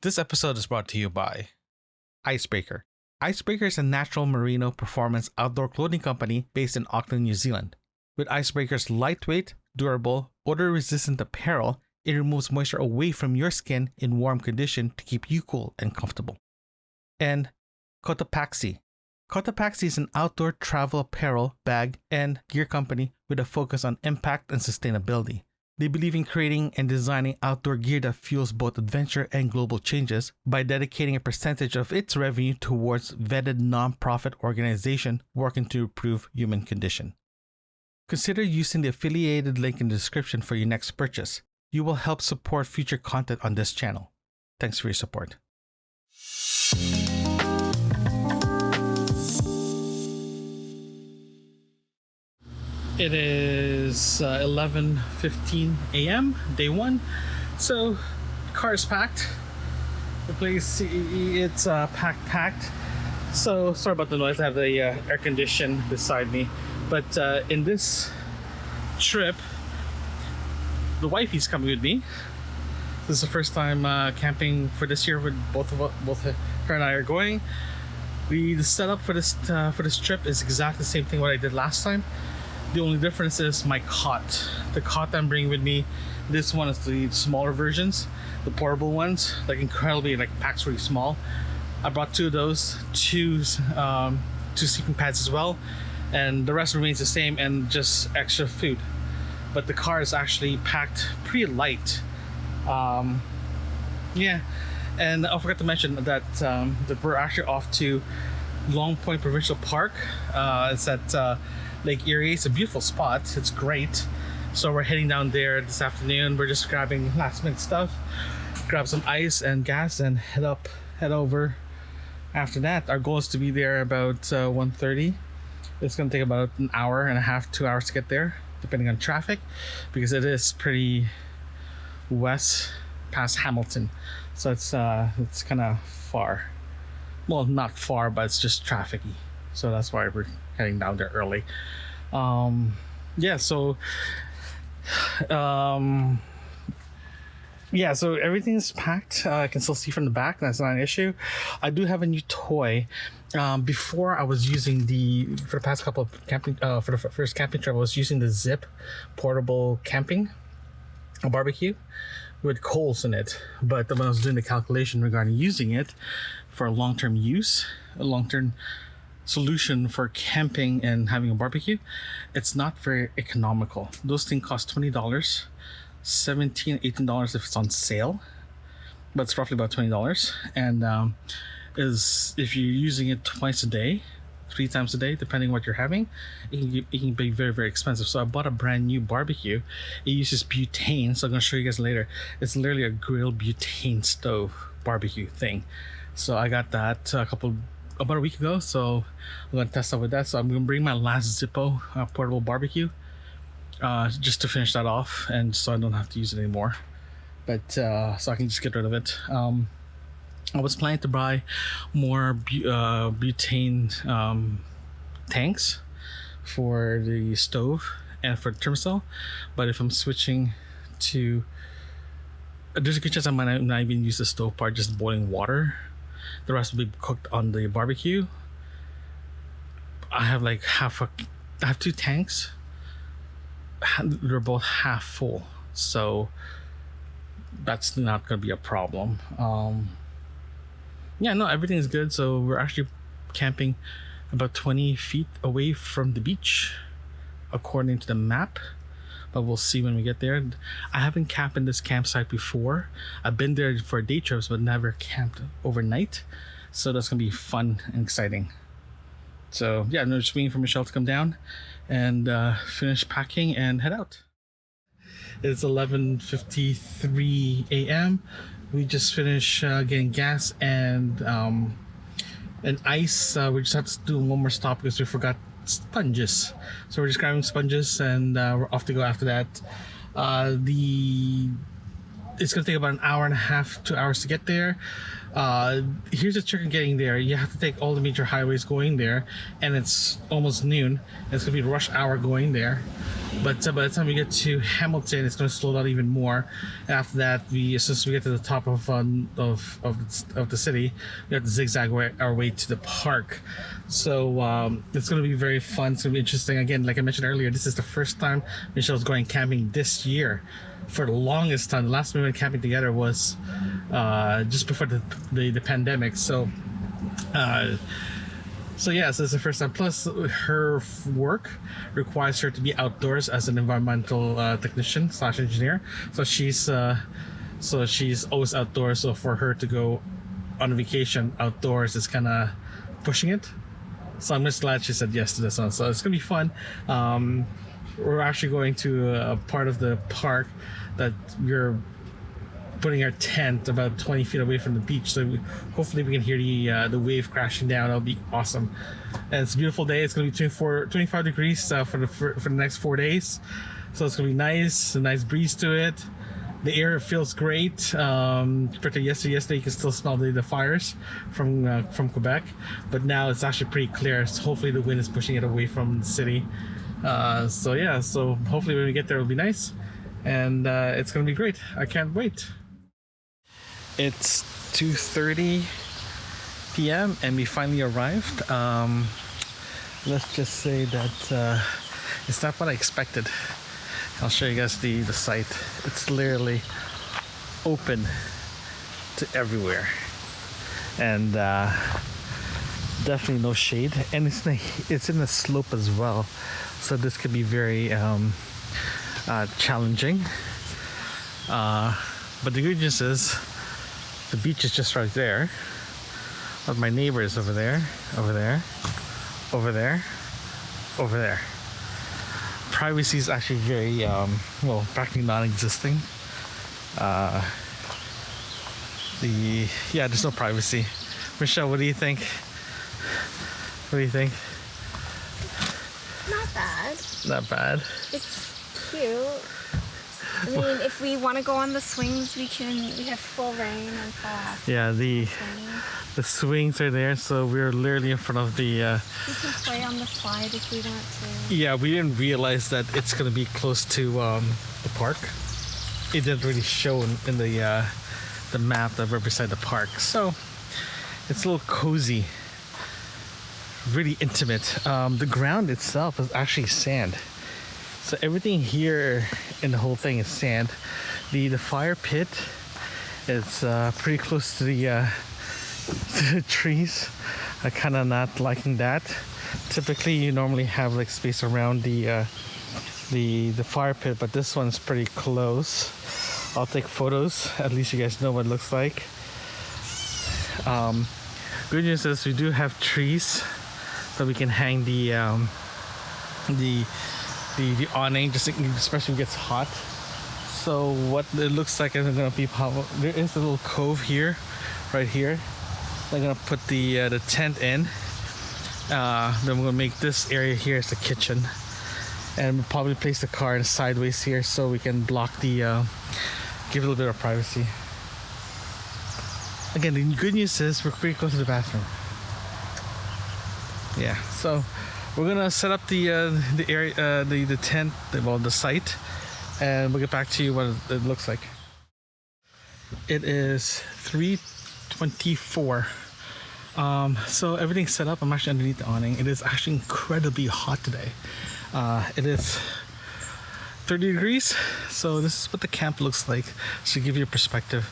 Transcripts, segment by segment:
This episode is brought to you by Icebreaker. Icebreaker is a natural merino performance outdoor clothing company based in Auckland, New Zealand. With Icebreaker's lightweight, durable, odor-resistant apparel, it removes moisture away from your skin in warm condition to keep you cool and comfortable. And Cotopaxi. Cotopaxi is an outdoor travel apparel, bag, and gear company with a focus on impact and sustainability. They believe in creating and designing outdoor gear that fuels both adventure and global changes by dedicating a percentage of its revenue towards vetted non-profit organizations working to improve human condition. Consider using the affiliated link in the description for your next purchase. You will help support future content on this channel. Thanks for your support. It is 11:15 a.m. day one, so car is packed. The place it's packed. So sorry about the noise. I have the air condition beside me, but in this trip, the wifey's coming with me. This is the first time camping for this year. With both her and I are going. The setup for this trip is exactly the same thing what I did last time. The only difference is my cot. The cot I'm bringing with me, this one is the smaller versions, the portable ones, like incredibly, like packs really small. I brought two of those, two sleeping pads as well, and the rest remains the same and just extra food. But the car is actually packed pretty light. Yeah, and I forgot to mention that that we're actually off to Long Point Provincial Park. It's at Lake Erie. It's a beautiful spot. It's great. So we're heading down there this afternoon. We're just grabbing last minute stuff, grab some ice and gas, and head over. After that, our goal is to be there about 1:30. It's gonna take about an hour and a half, 2 hours to get there, depending on traffic, because it is pretty west past Hamilton. So it's kind of far. Well, not far, but it's just trafficy. So that's why we're heading down there early. So everything's packed. I can still see from the back. That's not an issue. I do have a new toy. Before I was using for the past couple of camping, for the first camping trip, I was using the Zip portable camping barbecue with coals in it. But when I was doing the calculation regarding using it for long-term use, a long-term solution for camping and having a barbecue, it's not very economical. Those things cost $20, $17, $18 if it's on sale, but it's roughly about $20. And is if you're using it twice a day, 3 times a day, depending what you're having, it can be very, very expensive. So I bought a brand new barbecue. It uses butane, so I'm gonna show you guys later. It's literally a grilled butane stove barbecue thing. So I got that about a week ago, so I'm gonna test out with that. So I'm gonna bring my last Zippo portable barbecue just to finish that off, and so I don't have to use it anymore, but so I can just get rid of it. I was planning to buy more butane tanks for the stove and for the thermostat, but if I'm switching to, there's a good chance I might not even use the stove part, just boiling water. The rest will be cooked on the barbecue. I have like I have 2 tanks. They're both half full, so that's not gonna be a problem. Yeah, no, everything is good. So we're actually camping about 20 feet away from the beach, according to the map. But we'll see when we get there. I haven't camped in this campsite before. I've been there for day trips, but never camped overnight. So that's gonna be fun and exciting. So yeah, I'm just waiting for Michelle to come down and finish packing and head out. It's 11:53 a.m. We just finished getting gas and ice. We just have to do one more stop because we forgot sponges, so we're just grabbing sponges and we're off to go after that. The it's gonna take about an hour and a half, 2 hours to get there. Here's the trick in getting there. You have to take all the major highways going there, and it's almost noon. It's gonna be rush hour going there. But by the time we get to Hamilton, it's gonna slow down even more. After that, as soon as we get to the top of the city, we have to zigzag our way to the park. So it's gonna be very fun. It's gonna be interesting. Again, like I mentioned earlier, this is the first time Michelle's going camping this year. For the longest time, the last time we went camping together was just before the pandemic. So yeah, so it's the first time. Plus, her work requires her to be outdoors as an environmental technician / engineer. So she's always outdoors. So for her to go on a vacation outdoors is kind of pushing it. So I'm just glad she said yes to this one. So it's gonna be fun. We're actually going to a part of the park that we're putting our tent about 20 feet away from the beach, so hopefully we can hear the wave crashing down. That'll be awesome. And it's a beautiful day. It's going to be 25 degrees for the next 4 days, so it's going to be nice, a nice breeze to it. The air feels great. Compared to yesterday you can still smell the fires from Quebec, but now it's actually pretty clear. So hopefully the wind is pushing it away from the city. So yeah, so hopefully when we get there it'll be nice, and it's gonna be great. I can't wait. It's 2:30 p.m. and we finally arrived. Let's just say that it's not what I expected. I'll show you guys the site. It's literally open to everywhere, and definitely no shade, and it's in a slope as well, so this could be very challenging. But the good news is the beach is just right there, but my neighbor is over there, over there, over there, over there. Privacy is actually very well, practically non-existing. There's no privacy. Michelle, what do you think? What do you think? Not bad. Not bad. It's cute. I mean, if we want to go on the swings, we have full reign and full access. Yeah, the swings are there, so we're literally in front of the... we can play on the slide if we want to. Yeah, we didn't realize that it's going to be close to the park. It didn't really show in the map that we're beside the park. So, it's a little cozy. Really intimate. The ground itself is actually sand. So everything here in the whole thing is sand. The fire pit is pretty close to the trees. I kind of not liking that. Typically, you normally have like space around the fire pit, but this one's pretty close. I'll take photos. At least you guys know what it looks like. Good news is we do have trees that we can hang the awning, just especially when it gets hot. So what it looks like is gonna be there is a little cove here, right here. I'm gonna put the tent in. Then we're gonna make this area here as the kitchen, and we'll probably place the car sideways here so we can block the give a little bit of privacy. Again, the good news is we're pretty close to the bathroom. Yeah, so we're gonna set up the area, the tent, the site, and we'll get back to you what it looks like. It is 3:24. So everything's set up. I'm actually underneath the awning. It is actually incredibly hot today. It is 30 degrees. So this is what the camp looks like, to give you a perspective.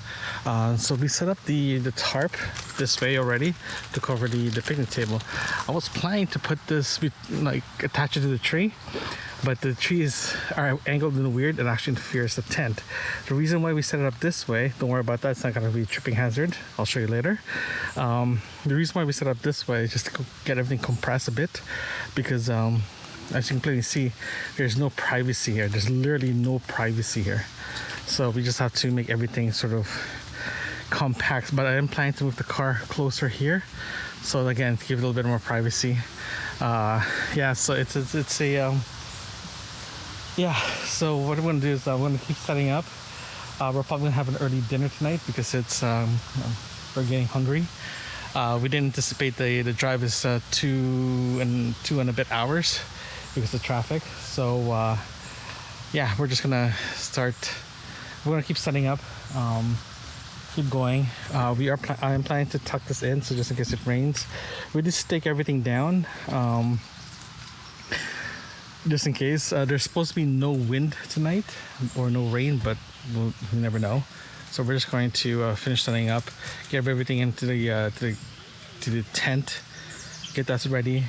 So we set up the tarp this way already to cover the picnic table. I was planning to put this, like, attach it to the tree, but the trees are angled in weird and actually interferes with the tent. The reason why we set it up this way, don't worry about that, it's not going to be a tripping hazard. I'll show you later. The reason why we set it up this way is just to get everything compressed a bit, because as you can clearly see, there's no privacy here. There's literally no privacy here. So we just have to make everything sort of compact. But I am planning to move the car closer here. So again, to give it a little bit more privacy. Yeah, so it's a... yeah, so what I'm going to do is I'm going to keep setting up. We're probably gonna have an early dinner tonight because it's we're getting hungry. We didn't anticipate the drive is 2 and a bit hours because of traffic. So yeah, we're just gonna start. We're gonna keep setting up, keep going. I am planning to tuck this in, so just in case it rains, we just stake everything down. Just in case. There's supposed to be no wind tonight or no rain, but you never know. So we're just going to finish setting up, get everything into the tent, get that ready.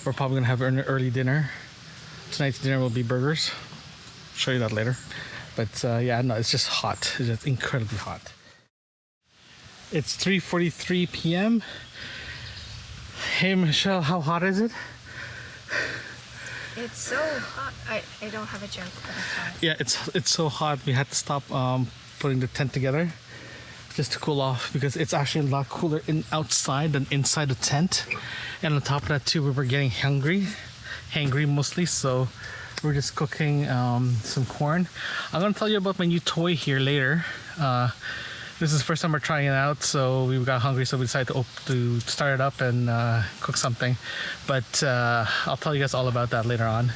We're probably gonna have an early dinner. Tonight's dinner will be burgers. Show you that later. But yeah, no, it's just hot. It's just incredibly hot. It's 3:43 p.m. Hey Michelle, how hot is it? It's so hot. I don't have a joke, but it's hot. Yeah, it's so hot. We had to stop putting the tent together just to cool off because it's actually a lot cooler outside than inside the tent. And on top of that too, we were getting hangry mostly. So we're just cooking some corn. I'm gonna tell you about my new toy here later. This is the first time we're trying it out, so we got hungry, so we decided to start it up and cook something. But I'll tell you guys all about that later on,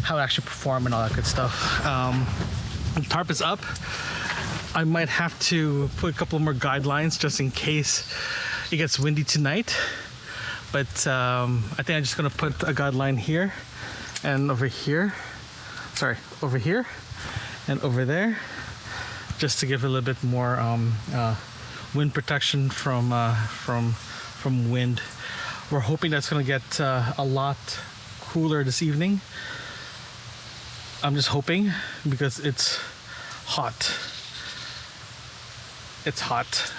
how it actually perform and all that good stuff. The tarp is up. I might have to put a couple more guidelines just in case it gets windy tonight. But I think I'm just gonna put a guideline here and over here. Sorry, over here and over there, just to give it a little bit more wind protection from wind. We're hoping that's gonna get a lot cooler this evening. I'm just hoping because it's hot. It's hot.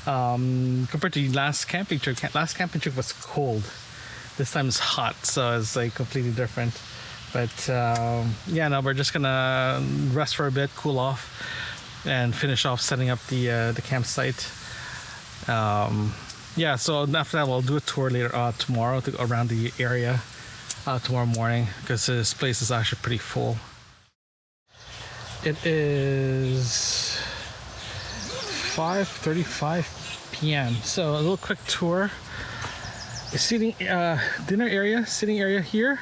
Compared to the last camping trip. Last camping trip was cold. This time it's hot, so it's like completely different. But yeah, no, we're just gonna rest for a bit, cool off, and finish off setting up the campsite. Yeah, so after that, we'll do a tour later tomorrow around the area tomorrow morning because this place is actually pretty full. It is 5:35 p.m. So a little quick tour. Seating, dinner area, sitting area here.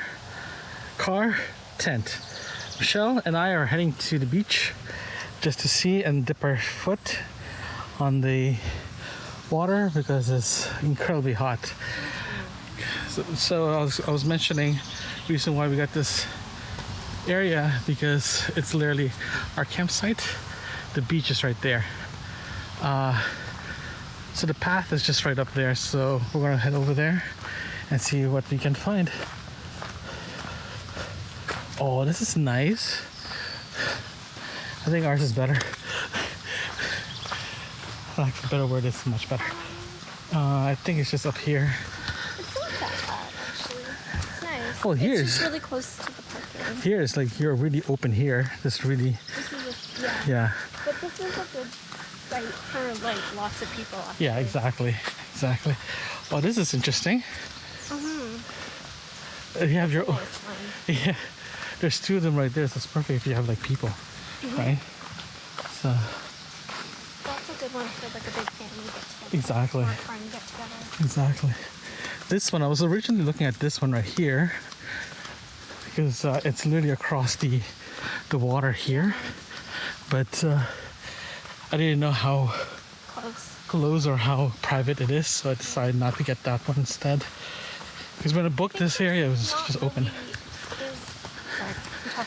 Car, tent. Michelle and I are heading to the beach just to see and dip our foot on the water because it's incredibly hot. So I was mentioning the reason why we got this area because it's literally our campsite. The beach is right there. So the path is just right up there. So we're gonna head over there and see what we can find. Oh, this is nice. I think ours is better. I like the better word, it's much better. I think it's just up here. It's not that bad, actually. It's nice. Oh, here's. It's just really close to the parking. Here is like, you're really open here. This really. This is Yeah. But this is a good site for like lots of people. Actually. Yeah, exactly. Oh, this is interesting. You have your own. Yeah. There's two of them right there, so it's perfect if you have like people, right? So. That's a good one for like a big family get together. Exactly. Or a friend get together. Exactly. This one, I was originally looking at this one right here because it's literally across the water here, but I didn't know how close or how private it is, so I decided not to get that one instead. Because when I booked this area, it was just open.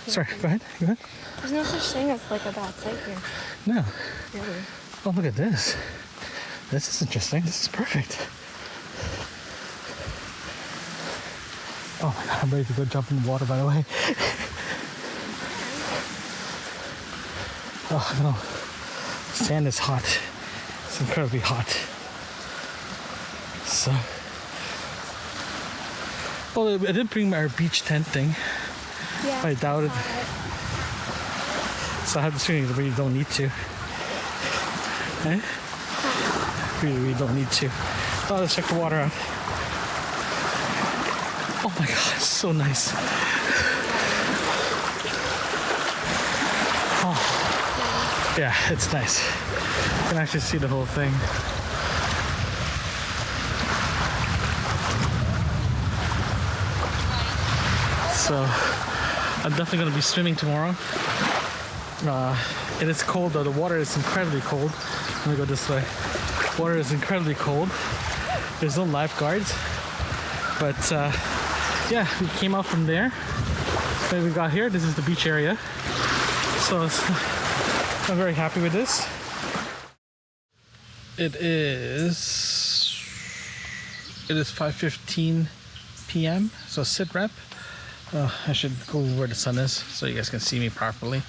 Sorry, go ahead. There's no such thing as like a bad site here. No. Really? Oh, look at this. This is interesting. This is perfect. Oh my god, I'm ready to go jump in the water, by the way. Oh no. Sand is hot. It's incredibly hot. So. Well, I did bring our beach tent thing. Yeah. I doubt it. So I have this feeling that we don't need to. Eh? We don't need to. Oh, let's check the water out. Oh my god, it's so nice. Yeah, it's nice. You can actually see the whole thing. So I'm definitely going to be swimming tomorrow. It is cold though. The water is incredibly cold. Let me go this way. Water is incredibly cold. There's no lifeguards. But yeah, we came out from there. When we got here, this is the beach area. So I'm very happy with this. It is 5:15 p.m. So sit rep. I should go where the sun is so you guys can see me properly.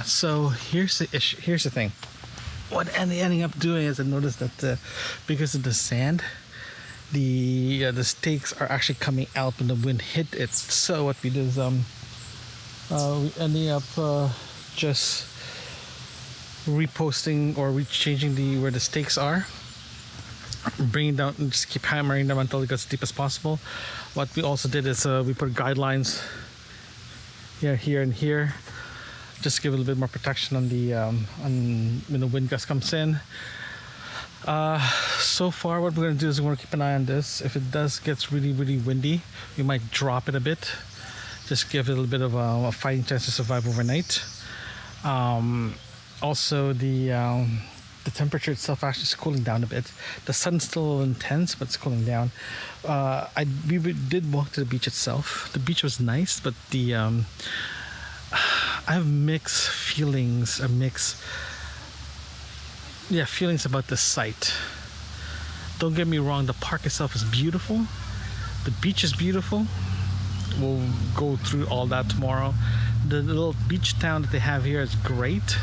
So here's the issue. Here's the thing. What ending up doing is I noticed that because of the sand, the stakes are actually coming out when the wind hit it. So what we did is we ended up just reposting or changing where the stakes are, bringing down, just keep hammering them until it gets as deep as possible. What we also did is we put guidelines here and here, just to give a little bit more protection on the on when the wind gust comes in. So far what we're going to do is we're going to keep an eye on this. If it gets really windy, we might drop it a bit, just give it a little bit of a fighting chance to survive overnight. Also the temperature itself actually is cooling down a bit. The sun's still a little intense, but it's cooling down. We did walk to the beach itself. The beach was nice, but I have mixed feelings, feelings about the site. Don't get me wrong, the park itself is beautiful. The beach is beautiful. We'll go through all that tomorrow. The little beach town that they have here is great.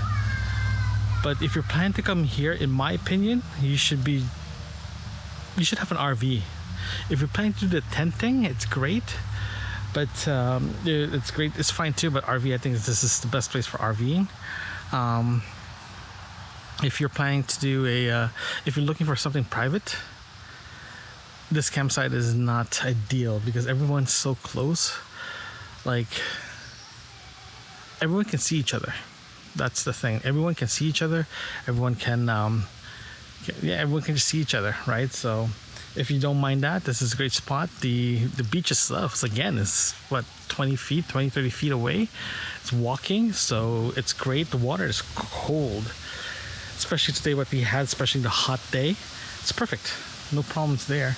But if you're planning to come here, in my opinion, you should have an RV. If you're planning to do the tent thing, it's great. But it's great. It's fine too. But RV, I think this is the best place for RVing. If you're planning to do if you're looking for something private, this campsite is not ideal because everyone's so close. Like, everyone can see each other. That's the thing. Everyone can see each other. Everyone can everyone can just see each other, right? So if you don't mind that, this is a great spot. The beach itself is what, 30 feet away. It's walking, so it's great. The water is cold, especially today, what we had, especially the hot day. It's perfect. No problems there.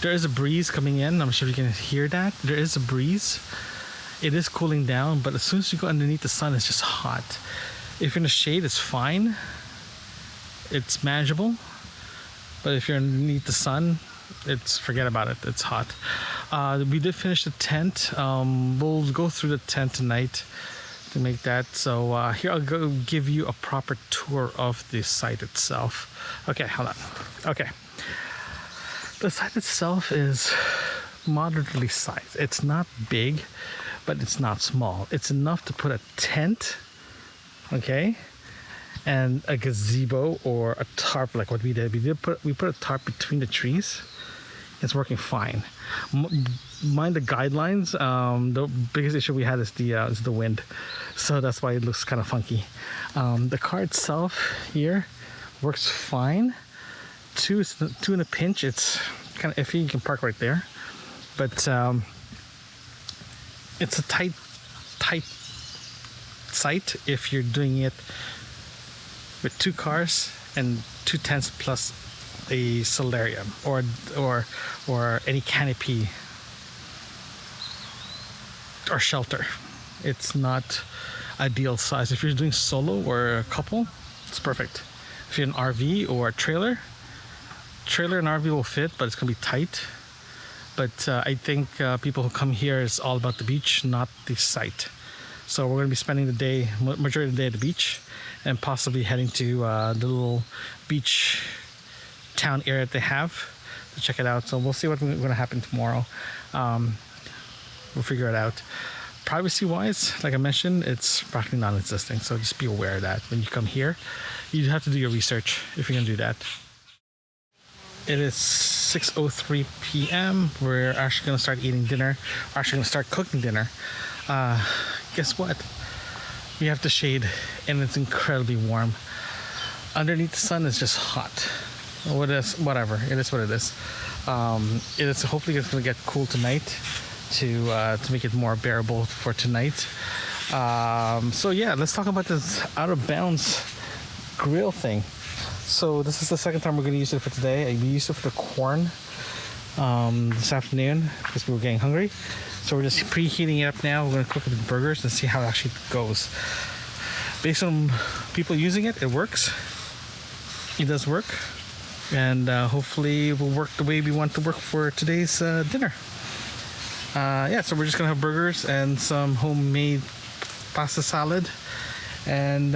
There is a breeze coming in. I'm sure you can hear that. There is a breeze. It is cooling down, but as soon as you go underneath the sun, it's just hot. If you're in the shade, it's fine. It's manageable. But if you're underneath the sun, forget about it. It's hot. We did finish the tent. We'll go through the tent tonight to make that. So here I'll go give you a proper tour of the site itself. Okay, hold on. Okay. The site itself is moderately sized. It's not big, but it's not small. It's enough to put a tent, okay, and a gazebo or a tarp like what we did. We put a tarp between the trees. It's working fine. Mind the guidelines. The biggest issue we had is the wind, so that's why it looks kind of funky. The car itself here works fine. Two in a pinch. It's kind of iffy. You can park right there, but it's a tight site if you're doing it with 2 cars and 2 tents plus a solarium or any canopy or shelter. It's not ideal size. If you're doing solo or a couple, it's perfect. If you're an RV or a trailer and RV will fit, but it's gonna be tight. But I think people who come here is all about the beach, not the site. So we're gonna be spending the day, majority of the day at the beach, and possibly heading to the little beach town area that they have to check it out. So we'll see what's gonna happen tomorrow. We'll figure it out. Privacy wise, like I mentioned, it's practically non-existent. So just be aware of that. When you come here, you have to do your research if you're gonna do that. It is 6:03 p.m. We're actually gonna start eating dinner. We're actually gonna start cooking dinner. Guess what? we have the shade and it's incredibly warm. Underneath the sun is just hot. Whatever, it is what it is. It is hopefully it's gonna get cool tonight to make it more bearable for tonight. So yeah, let's talk about this out of bounds grill thing. So this is the second time we're gonna use it for today. We used it for the corn this afternoon because we were getting hungry. So we're just preheating it up now. We're gonna cook it with burgers and see how it actually goes. Based on people using it, it works. It does work, and hopefully it will work the way we want to work for today's dinner. Yeah, so we're just gonna have burgers and some homemade pasta salad, and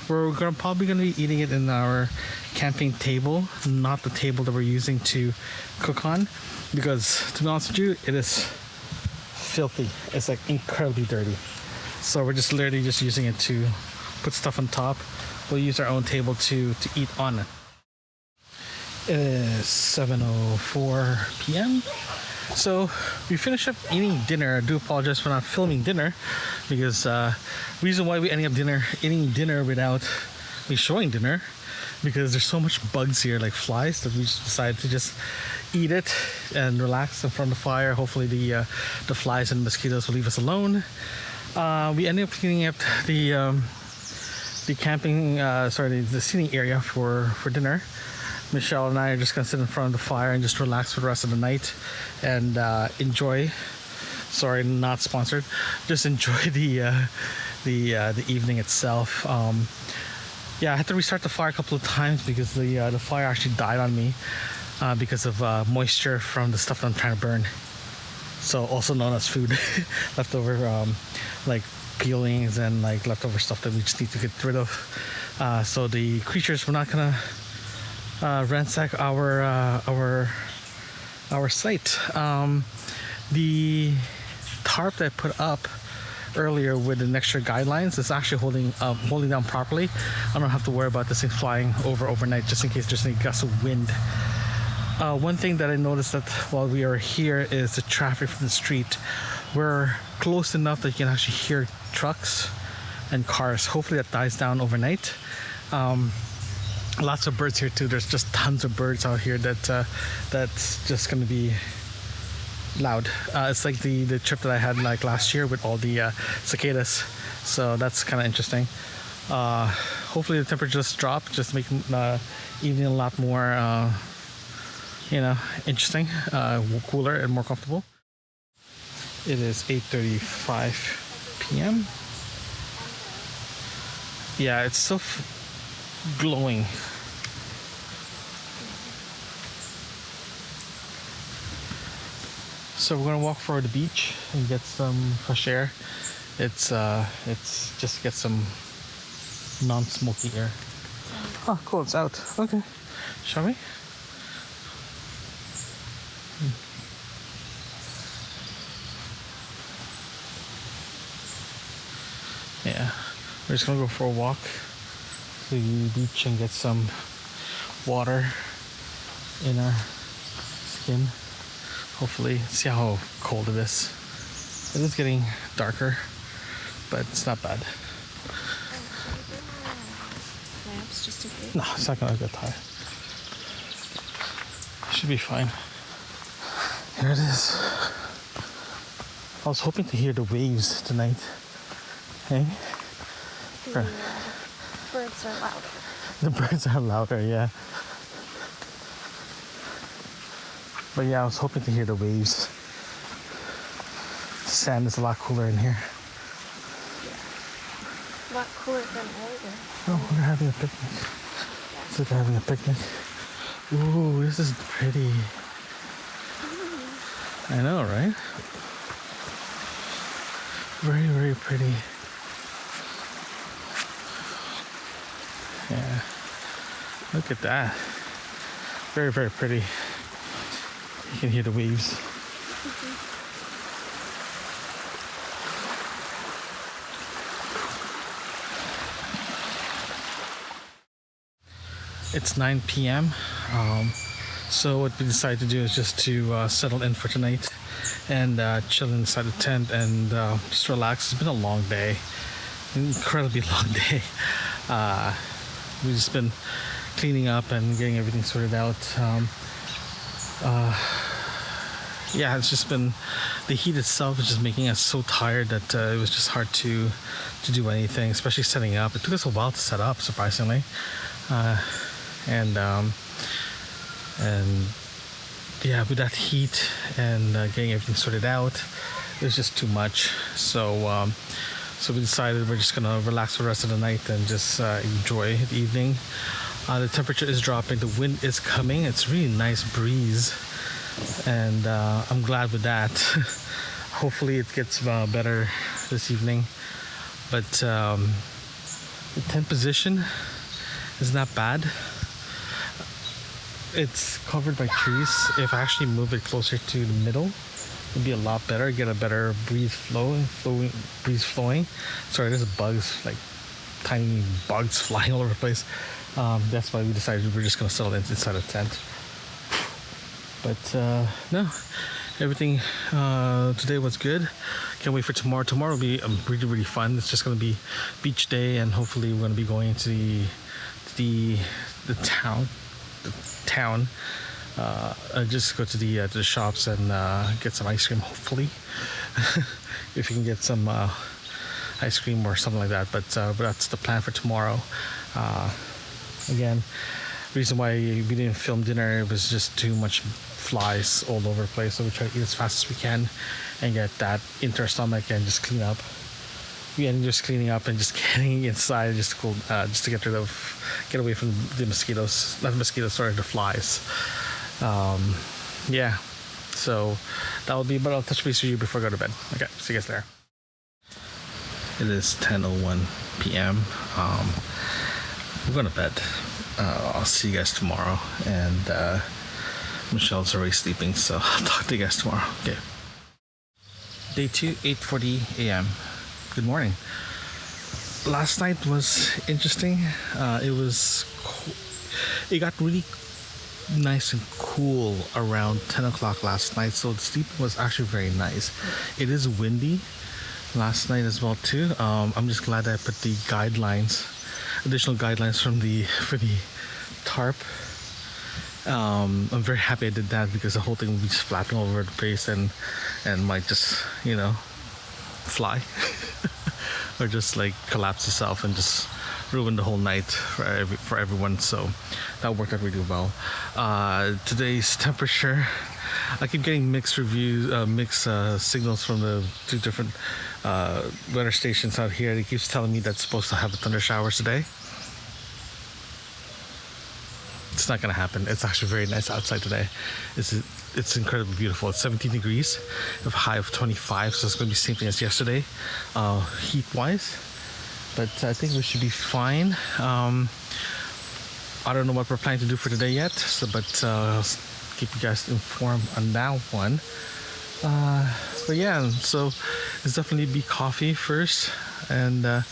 we're probably gonna be eating it in our camping table, not the table that we're using to cook on, because to be honest with you, it is filthy. It's like incredibly dirty. So we're just literally just using it to put stuff on top. We'll use our own table to eat on it. It is 7:04 p.m. So we finished up eating dinner. I do apologize for not filming dinner, because reason why we ended up eating dinner without me showing dinner, because there's so much bugs here, like flies, that we just decided to just eat it and relax in front of the fire. Hopefully the flies and mosquitoes will leave us alone. We ended up cleaning up the camping, the seating area for dinner. Michelle and I are just gonna sit in front of the fire and just relax for the rest of the night and enjoy. Sorry, not sponsored. Just enjoy the evening itself. Yeah, I had to restart the fire a couple of times because the fire actually died on me because of moisture from the stuff that I'm trying to burn. So also known as food, leftover like peelings and like leftover stuff that we just need to get rid of. So the creatures were not gonna ransack our site. The tarp that I put up earlier with the extra guidelines is actually holding down properly. I don't have to worry about this thing flying overnight, just in case there's any gusts of wind. One thing that I noticed that while we are here is the traffic from the street. We're close enough that you can actually hear trucks and cars. Hopefully that dies down overnight. Lots of birds here too. There's just tons of birds out here that's just gonna be loud. It's like the trip that I had like last year with all the cicadas. So that's kind of interesting. Hopefully the temperature just drop, just make evening a lot more interesting, cooler and more comfortable. It is 8:35 p.m. Yeah, it's still glowing. So we're gonna walk for the beach and get some fresh air. It's just get some non-smoky air. Oh, cool! It's out. Okay, shall we? Yeah, we're just gonna go for a walk to the beach and get some water in our skin. Hopefully, see how cold it is. It is getting darker, but it's not bad. Lamps just in case. No, it's not gonna get high. Should be fine. Here it is. I was hoping to hear the waves tonight. Hey? The birds are louder. The birds are louder, yeah. But yeah, I was hoping to hear the waves. The sand is a lot cooler in here. A lot cooler than earlier. Oh, we're having a picnic. It's like having a picnic. Ooh, this is pretty. I know, right? Very, very pretty. Yeah. Look at that. Very, very pretty. You can hear the waves. It's 9 p.m. So what we decided to do is just to settle in for tonight and chill inside the tent and just relax. It's been a long day. incredibly long day. We've just been cleaning up and getting everything sorted out. Yeah, it's just been the heat itself is just making us so tired that it was just hard to do anything, especially setting up. It took us a while to set up, surprisingly, and yeah, with that heat and getting everything sorted out, it was just too much. So so we decided we're just gonna relax for the rest of the night and just enjoy the evening. The temperature is dropping, the wind is coming. It's really nice breeze, and I'm glad with that. Hopefully it gets better this evening. But the tent position is not bad. It's covered by trees. If I actually move it closer to the middle, it'd be a lot better. Get a better breeze flowing. Sorry, there's bugs, like tiny bugs flying all over the place. That's why we decided we're just gonna settle inside a tent. But no, everything today was good. Can't wait for tomorrow. Tomorrow will be really fun. It's just gonna be beach day, and hopefully we're gonna be going to the town. Just go to the shops and get some ice cream. Hopefully, if you can get some ice cream or something like that. But that's the plan for tomorrow. Again, reason why we didn't film dinner, it was just too much flies all over the place, so we try to eat as fast as we can and get that into our stomach and just clean up. We ended just cleaning up and just getting inside just to get away from the mosquitoes, not the mosquitoes, sorry, the flies. Yeah, so that will be, but I'll touch base with you before I go to bed. Okay, see you guys there. It is 10:01 p.m. We're going to bed. I'll see you guys tomorrow, and Michelle's already sleeping, so I'll talk to you guys tomorrow. Okay. Day 2, 8:40 a.m. Good morning. Last night was interesting. It got really nice and cool around 10 o'clock last night, so the sleep was actually very nice. It is windy last night as well too. I'm just glad that I put the additional guidelines for the tarp. I'm very happy I did that, because the whole thing would be just flapping all over the place and might just, fly or just like collapse itself and just ruin the whole night for everyone. So that worked out really well. Today's temperature, I keep getting mixed signals from the two different weather stations out here. It keeps telling me that's supposed to have thunder showers today. It's not gonna happen. It's actually very nice outside today. It's incredibly beautiful. It's 17 degrees, a high of 25, so it's gonna be the same thing as yesterday, heat wise. But I think we should be fine. I don't know what we're planning to do for today yet, but I'll keep you guys informed on that one. But yeah, so it's definitely be coffee first and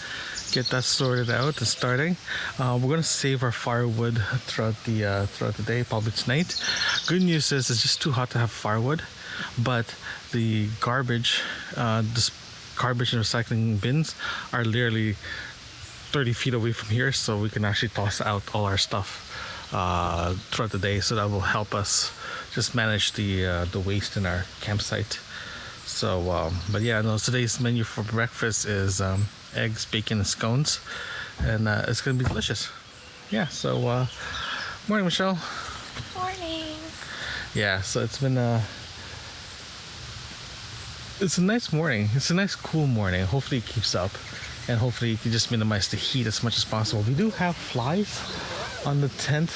get that sorted out and starting. We're gonna save our firewood throughout the day, probably tonight. Good news is it's just too hot to have firewood, but the garbage and recycling bins are literally 30 feet away from here, so we can actually toss out all our stuff throughout the day. So that will help us just manage the waste in our campsite. So but yeah, no, today's menu for breakfast is eggs, bacon, and scones, and it's gonna be delicious. Yeah, so morning, Michelle. Morning. Yeah, so it's a nice morning. It's a nice cool morning. Hopefully it keeps up, and hopefully you can just minimize the heat as much as possible. We do have flies on the tent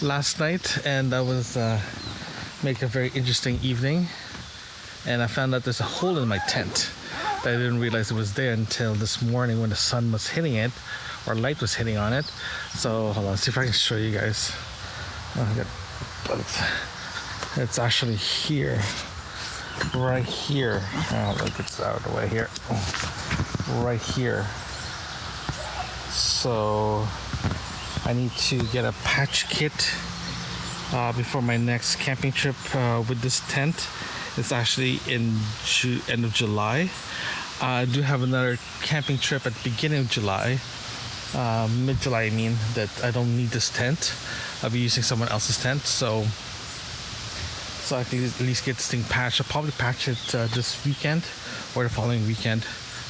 last night, and that was make a very interesting evening. And I found out there's a hole in my tent that I didn't realize it was there until this morning when the sun was hitting it, or light was hitting on it. So hold on, see if I can show you guys. But it's actually here, right here. Look, it's out of the way here, right here. So I need to get a patch kit before my next camping trip with this tent. It's actually in end of July. I do have another camping trip at the beginning of July, mid-July I mean, that I don't need this tent. I'll be using someone else's tent, so I can at least get this thing patched. I'll probably patch it this weekend or the following weekend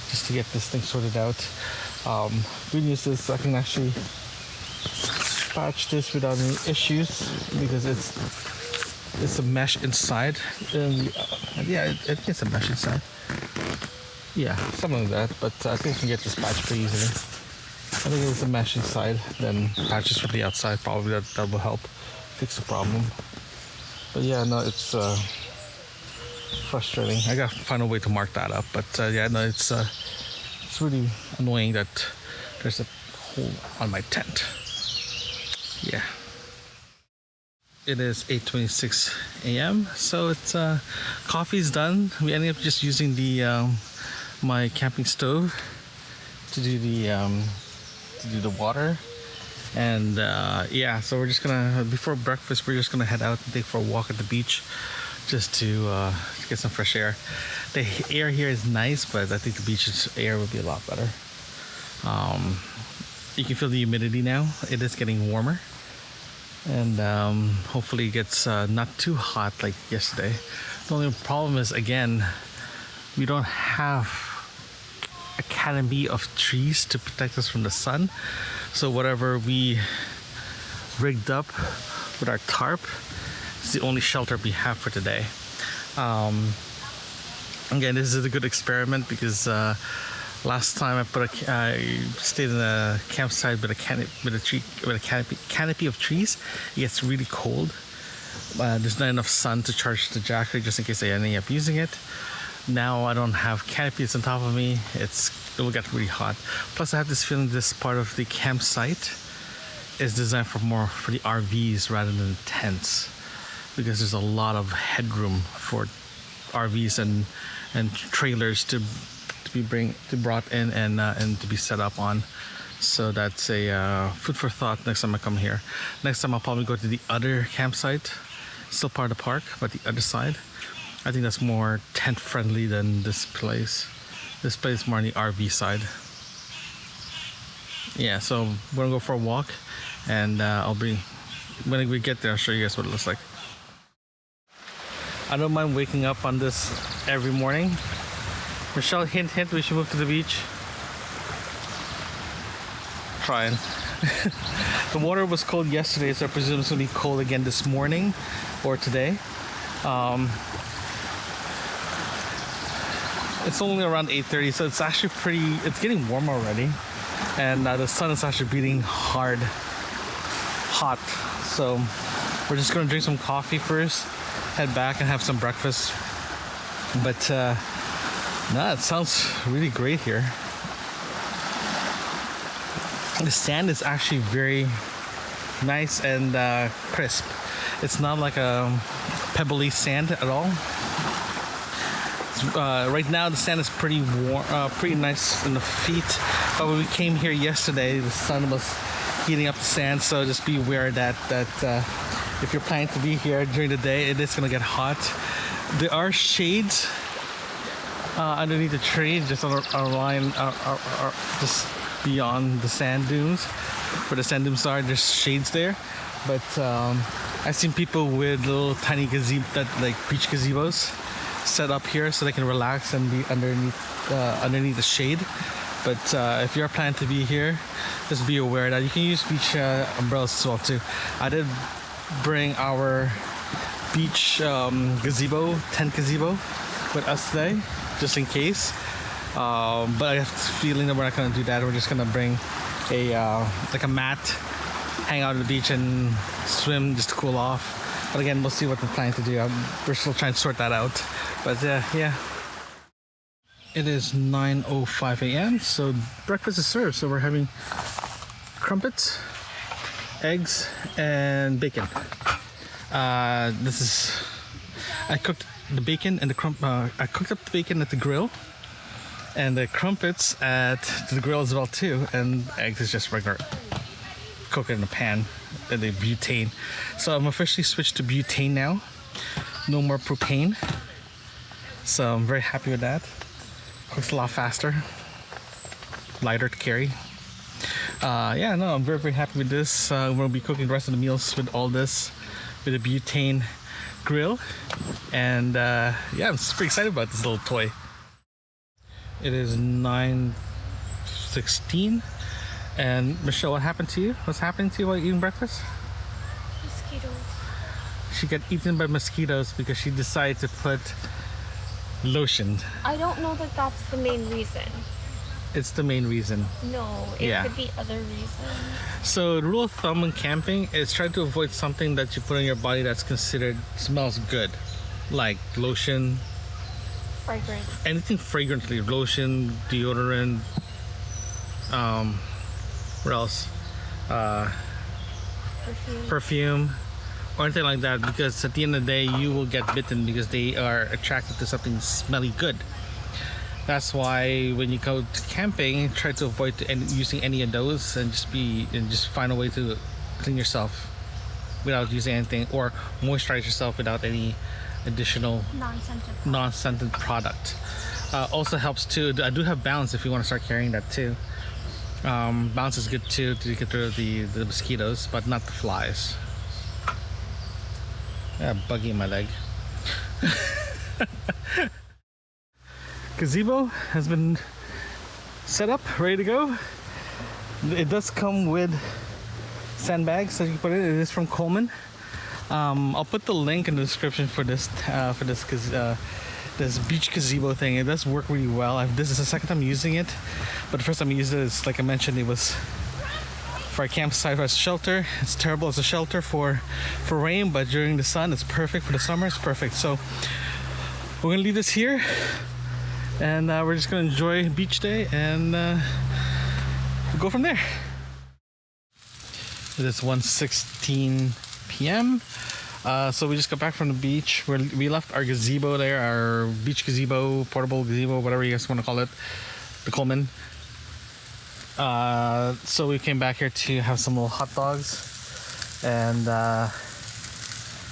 just to get this thing sorted out. Good news is I can actually patch this without any issues because it's a mesh inside. Yeah, I think it's a mesh inside. Yeah, something like that, but I think I can get this patch pretty easily. I think it's a mesh inside, then patches from the outside, probably that will help fix the problem. But yeah, no, it's frustrating. I gotta find a way to mark that up, but yeah, no, it's really annoying that there's a hole on my tent. Yeah. It is 8:26 a.m. so it's coffee's done. We ended up just using the my camping stove to do the water, and yeah, so we're just gonna, before breakfast, we're just gonna head out and take for a walk at the beach just to get some fresh air. The air here is nice, but I think the beach's air would be a lot better. You can feel the humidity now. It is getting warmer, and hopefully it gets not too hot like yesterday. The only problem is, again, we don't have a canopy of trees to protect us from the sun, so whatever we rigged up with our tarp is the only shelter we have for today. Again, this is a good experiment because last time I stayed in a campsite with a canopy of trees. It gets really cold. There's not enough sun to charge the jacket just in case I end up using it. Now I don't have canopies on top of me. It will get really hot. Plus I have this feeling this part of the campsite is designed for the RVs rather than the tents, because there's a lot of headroom for RVs and trailers to be brought in and to be set up on. So that's a food for thought next time I come here. Next time I'll probably go to the other campsite, still part of the park, but the other side. I think that's more tent friendly than this place. This place is more on the RV side. Yeah, so we're gonna go for a walk, and when we get there, I'll show you guys what it looks like. I don't mind waking up on this every morning. Michelle, hint, we should move to the beach. Trying. The water was cold yesterday, so I presume it's gonna be cold again this morning or today. It's only around 8:30, so it's actually it's getting warm already, and the sun is actually beating hot. So we're just gonna drink some coffee first, head back and have some breakfast. But no, it sounds really great here. The sand is actually very nice and crisp. It's not like a pebbly sand at all. Right now the sand is pretty warm, pretty nice in the feet, but when we came here yesterday, the sun was heating up the sand, so just be aware that if you're planning to be here during the day, it is going to get hot. There are shades underneath the tree, just on our line, just beyond the sand dunes, where the sand dunes are. There's shades there, but I've seen people with little tiny like beach gazebos set up here so they can relax and be underneath the shade. But if you're planning to be here, just be aware that you can use beach umbrellas as well too. I did bring our beach tent gazebo with us today, just in case. But I have a feeling that we're not gonna do that. We're just gonna bring like a mat, hang out on the beach and swim just to cool off. But again, we'll see what we're planning to do. We're still trying to sort that out. But yeah. It is 9:05 a.m. so breakfast is served. So we're having crumpets, eggs, and bacon. I cooked the bacon and I cooked up the bacon at the grill, and the crumpets at the grill as well too. And eggs is just regular, cook it in a pan, and the butane. So I'm officially switched to butane now. No more propane. So I'm very happy with that. Cooks a lot faster, lighter to carry. Yeah, no, I'm very happy with this. We'll be cooking the rest of the meals with all this, with a butane grill, and yeah, I'm super excited about this little toy. It is 9:16, and Michelle, what happened to you? What's happening to you while eating breakfast? Mosquitoes. She got eaten by mosquitoes because she decided to put lotion. I don't know that that's the main reason. It's the main reason. No, it could be other reasons. So the rule of thumb in camping is try to avoid something that you put on your body that's considered smells good, like lotion, Fragrance. anything fragrantly, lotion, deodorant, what else? Perfume, or anything like that, because at the end of the day you will get bitten because they are attracted to something smelly good. That's why when you go to camping, try to avoid using any of those, and just find a way to clean yourself without using anything, or moisturize yourself without any additional non-scented product. Also helps too. I do have Bounce if you want to start carrying that too. Bounce is good too to get rid of the mosquitoes, but not the flies. Yeah, buggy in my leg. Gazebo has been set up, ready to go. It does come with sandbags that you can put in. It is from Coleman. I'll put the link in the description for this this beach gazebo thing. It does work really well. This is the second time using it, but the first time I used it is, like I mentioned, it was for a campsite as a shelter. It's terrible as a shelter for rain, but during the sun it's perfect. For the summer it's perfect. So we're gonna leave this here, and we're just gonna enjoy beach day, and we'll go from there. It is 1:16 p.m. So we just got back from the beach. We left our gazebo there, our beach gazebo, portable gazebo, whatever you guys want to call it, the Coleman. So we came back here to have some little hot dogs, and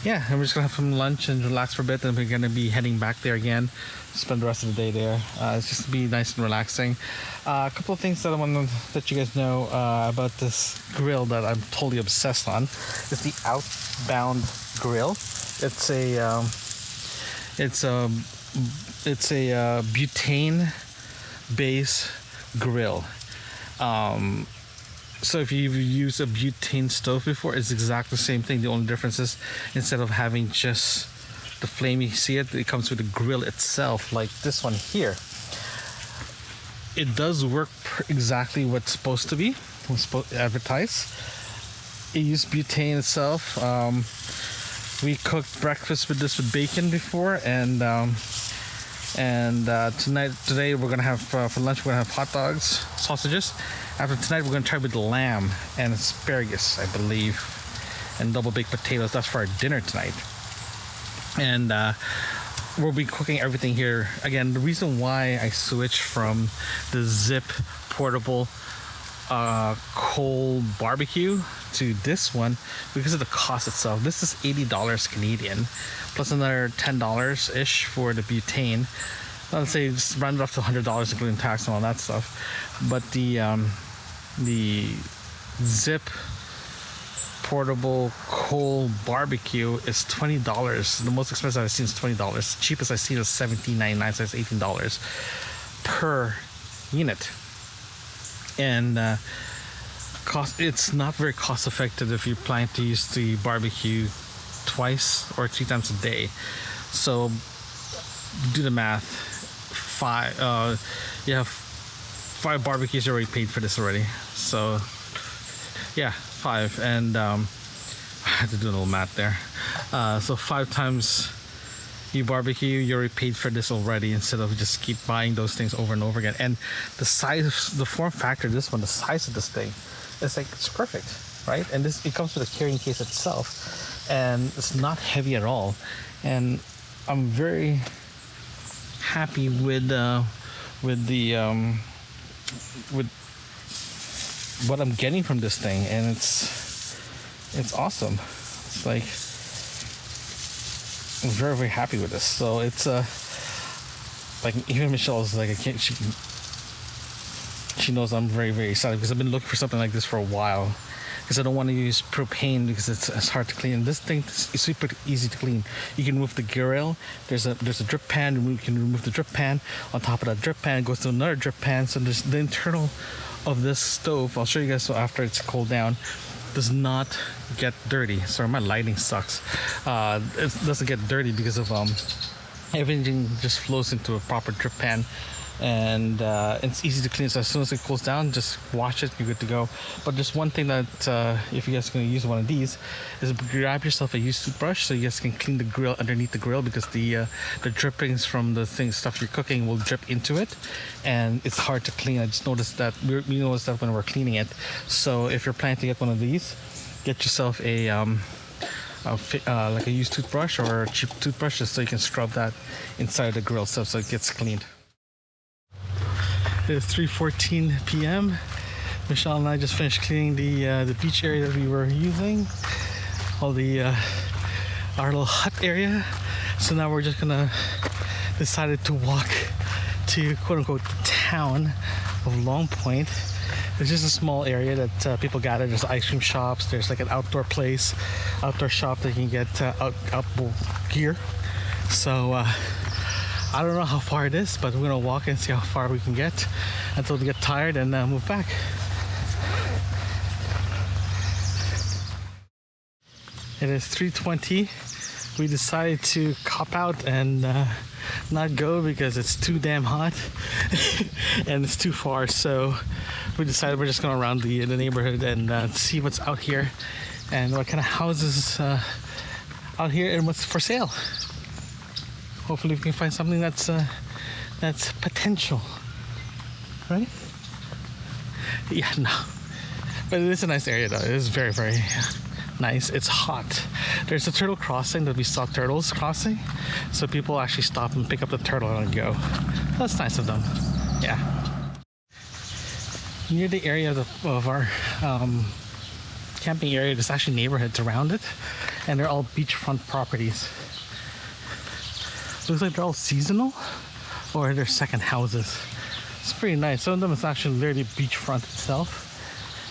yeah, and we're just gonna have some lunch and relax for a bit, and we're gonna be heading back there again, spend the rest of the day there. It's just to be nice and relaxing. A couple of things that I want to let you guys know about this grill that I'm totally obsessed on. It's the Outbound grill. It's a butane base grill. So if you've used a butane stove before, it's exactly the same thing. The only difference is, instead of having just the flame, you see it comes with the grill itself, like this one here. It does work exactly what's supposed to be, what's supposed to advertise. It used butane itself. We cooked breakfast with this with bacon before, and today we're gonna have for lunch, we're gonna have hot dogs, sausages. After tonight, we're gonna try with lamb and asparagus, I believe, and double baked potatoes. That's for our dinner tonight. And we'll be cooking everything here. Again, the reason why I switched from the Zip portable coal barbecue to this one, because of the cost itself. This is $80 Canadian, plus another $10 ish for the butane. Let's say just round it off to $100, including tax and all that stuff. But the Zip portable coal barbecue is $20. The most expensive I've seen is $20. The cheapest I've seen is $17.99, so it's $18 per unit. And it's not very cost effective if you're planning to use the barbecue twice or 3 times a day. So do the math. You have 5 barbecues. You already paid for this already. So yeah, 5. And I had to do a little math there. So 5 times you barbecue, you already paid for this already, instead of just keep buying those things over and over again. And the size, the form factor, the size of this thing, it's perfect, right? And it comes with a carrying case itself, and it's not heavy at all. And I'm very happy with what I'm getting from this thing, and it's awesome. It's like, I'm very happy with this. So it's Like even Michelle's like, I can't. She knows I'm very, very excited because I've been looking for something like this for a while. Because I don't want to use propane because it's hard to clean. This thing is super easy to clean. You can remove the grill. There's a drip pan. You can remove the drip pan. On top of that drip pan goes to another drip pan. So there's the internal of this stove. I'll show you guys so after it's cooled down. Does not get dirty. Sorry, my lighting sucks. It doesn't get dirty because of everything just flows into a proper drip pan. And it's easy to clean, so as soon as it cools down, just wash it, you're good to go. But just one thing that if you guys are going to use one of these is grab yourself a used toothbrush so you guys can clean the grill underneath the grill, because the drippings from the stuff you're cooking will drip into it and it's hard to clean. I just noticed that we noticed that when we're cleaning it. So if you're planning to get one of these, get yourself a like a used toothbrush or a cheap toothbrush just so you can scrub that inside the grill stuff so it gets cleaned. It's 3:14 p.m. Michelle and I just finished cleaning the beach area that we were using, all the our little hut area. So now we're just gonna decided to walk to quote unquote the town of Long Point. It's just a small area that people gather. There's ice cream shops. There's like an outdoor shop that you can get outdoor gear. So. I don't know how far it is, but we're gonna walk and see how far we can get until we get tired and move back. It is 3:20. We decided to cop out and not go because it's too damn hot and it's too far. So we decided we're just gonna round the neighborhood and see what's out here and what kind of houses out here and what's for sale. Hopefully we can find something that's potential, right? Yeah, no. But it is a nice area though. It is very, very nice. It's hot. There's a turtle crossing that we saw turtles crossing. So people actually stop and pick up the turtle and go. That's nice of them. Yeah. Near the area of our camping area, there's actually neighborhoods around it. And they're all beachfront properties. Looks like they're all seasonal or they're second houses. It's pretty nice. Some of them is actually literally beachfront itself.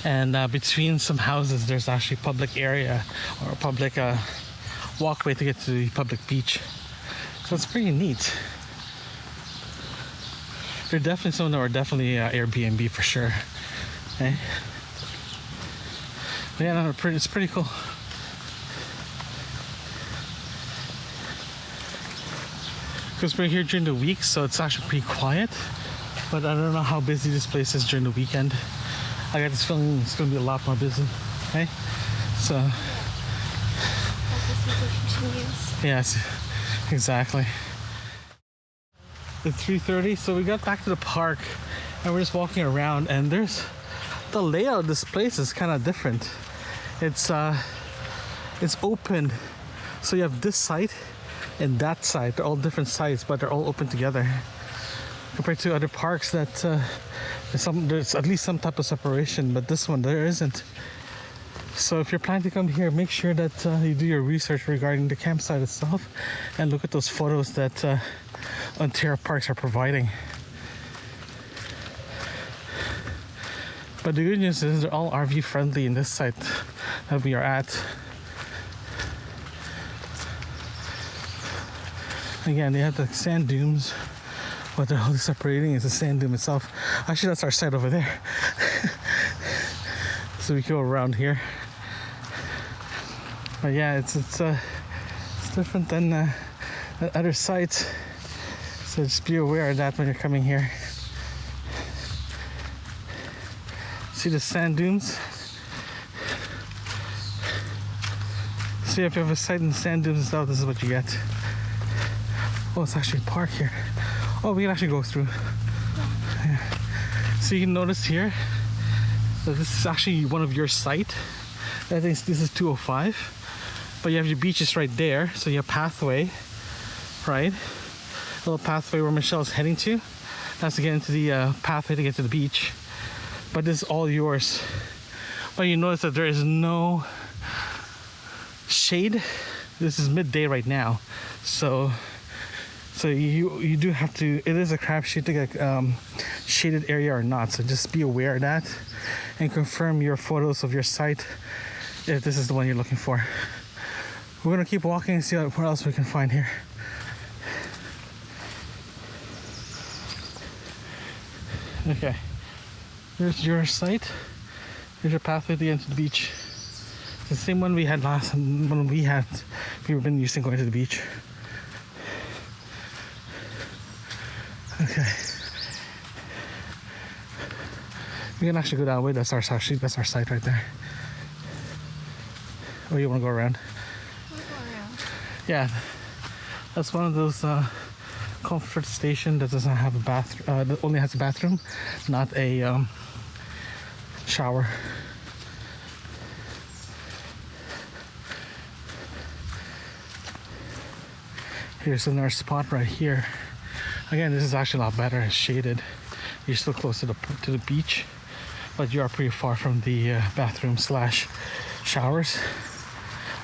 And between some houses, there's actually public area or a public walkway to get to the public beach. So it's pretty neat. There are definitely some of them are definitely Airbnb for sure. Okay. But yeah, no, it's pretty cool. Because we're here during the week, so it's actually pretty quiet. But I don't know how busy this place is during the weekend. I got this feeling it's going to be a lot more busy. Okay? So. Yes, exactly. It's 3:30, so we got back to the park and we're just walking around, and there's the layout of this place is kind of different. It's open, so you have this side and that side. They're all different sides, but they're all open together compared to other parks that there's at least some type of separation, but this one there isn't. So if you're planning to come here, make sure that you do your research regarding the campsite itself and look at those photos that Ontario parks are providing. But the good news is they're all RV friendly in this site that we are at. Again, they have the sand dunes. What they're all separating is the sand dune itself. Actually, that's our site over there. So we go around here. But yeah, it's different than other sites. So just be aware of that when you're coming here. See the sand dunes? So if you have a site in the sand dunes and stuff, this is what you get. Oh, it's actually a park here. Oh, we can actually go through. Yeah. So you can notice here that this is actually one of your site. I think this is 205. But you have your beaches right there. So you have pathway, right? A little pathway where Michelle is heading to. That's to get into the pathway to get to the beach. But this is all yours. But you notice that there is no shade. This is midday right now. So So you do have to. It is a crapshoot to get shaded area or not. So just be aware of that, and confirm your photos of your site if this is the one you're looking for. We're gonna keep walking and see what else we can find here. Okay, here's your site. Here's your pathway to get into the beach. It's the same one we had we've been using going to the beach. Okay. We can actually go that way. That's our site right there. Or you want to go around? We'll go around. Yeah, that's one of those comfort station that doesn't have a bathroom. That only has a bathroom, not a shower. Here's another spot right here. Again, this is actually a lot better. It's shaded. You're still close to the beach, but you are pretty far from the bathroom / showers.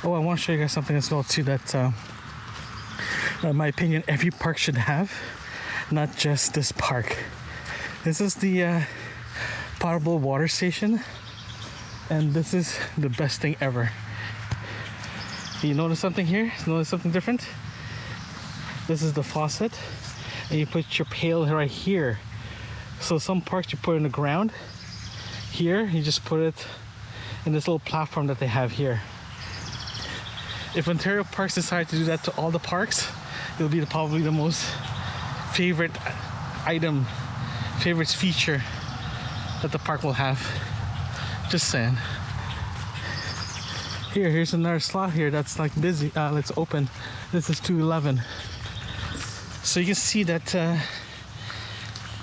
Oh, I want to show you guys something as well too that in my opinion every park should have, not just this park. This is the potable water station, and this is the best thing ever. You notice something here? Notice something different? This is the faucet, and you put your pail right here. So some parks you put it in the ground. Here you just put it in this little platform that they have here. If Ontario Parks decide to do that to all the parks, it'll be probably the most favorite feature that the park will have. Just saying. Here's another slot here that's like busy. Let's open. This is 211. So you can see that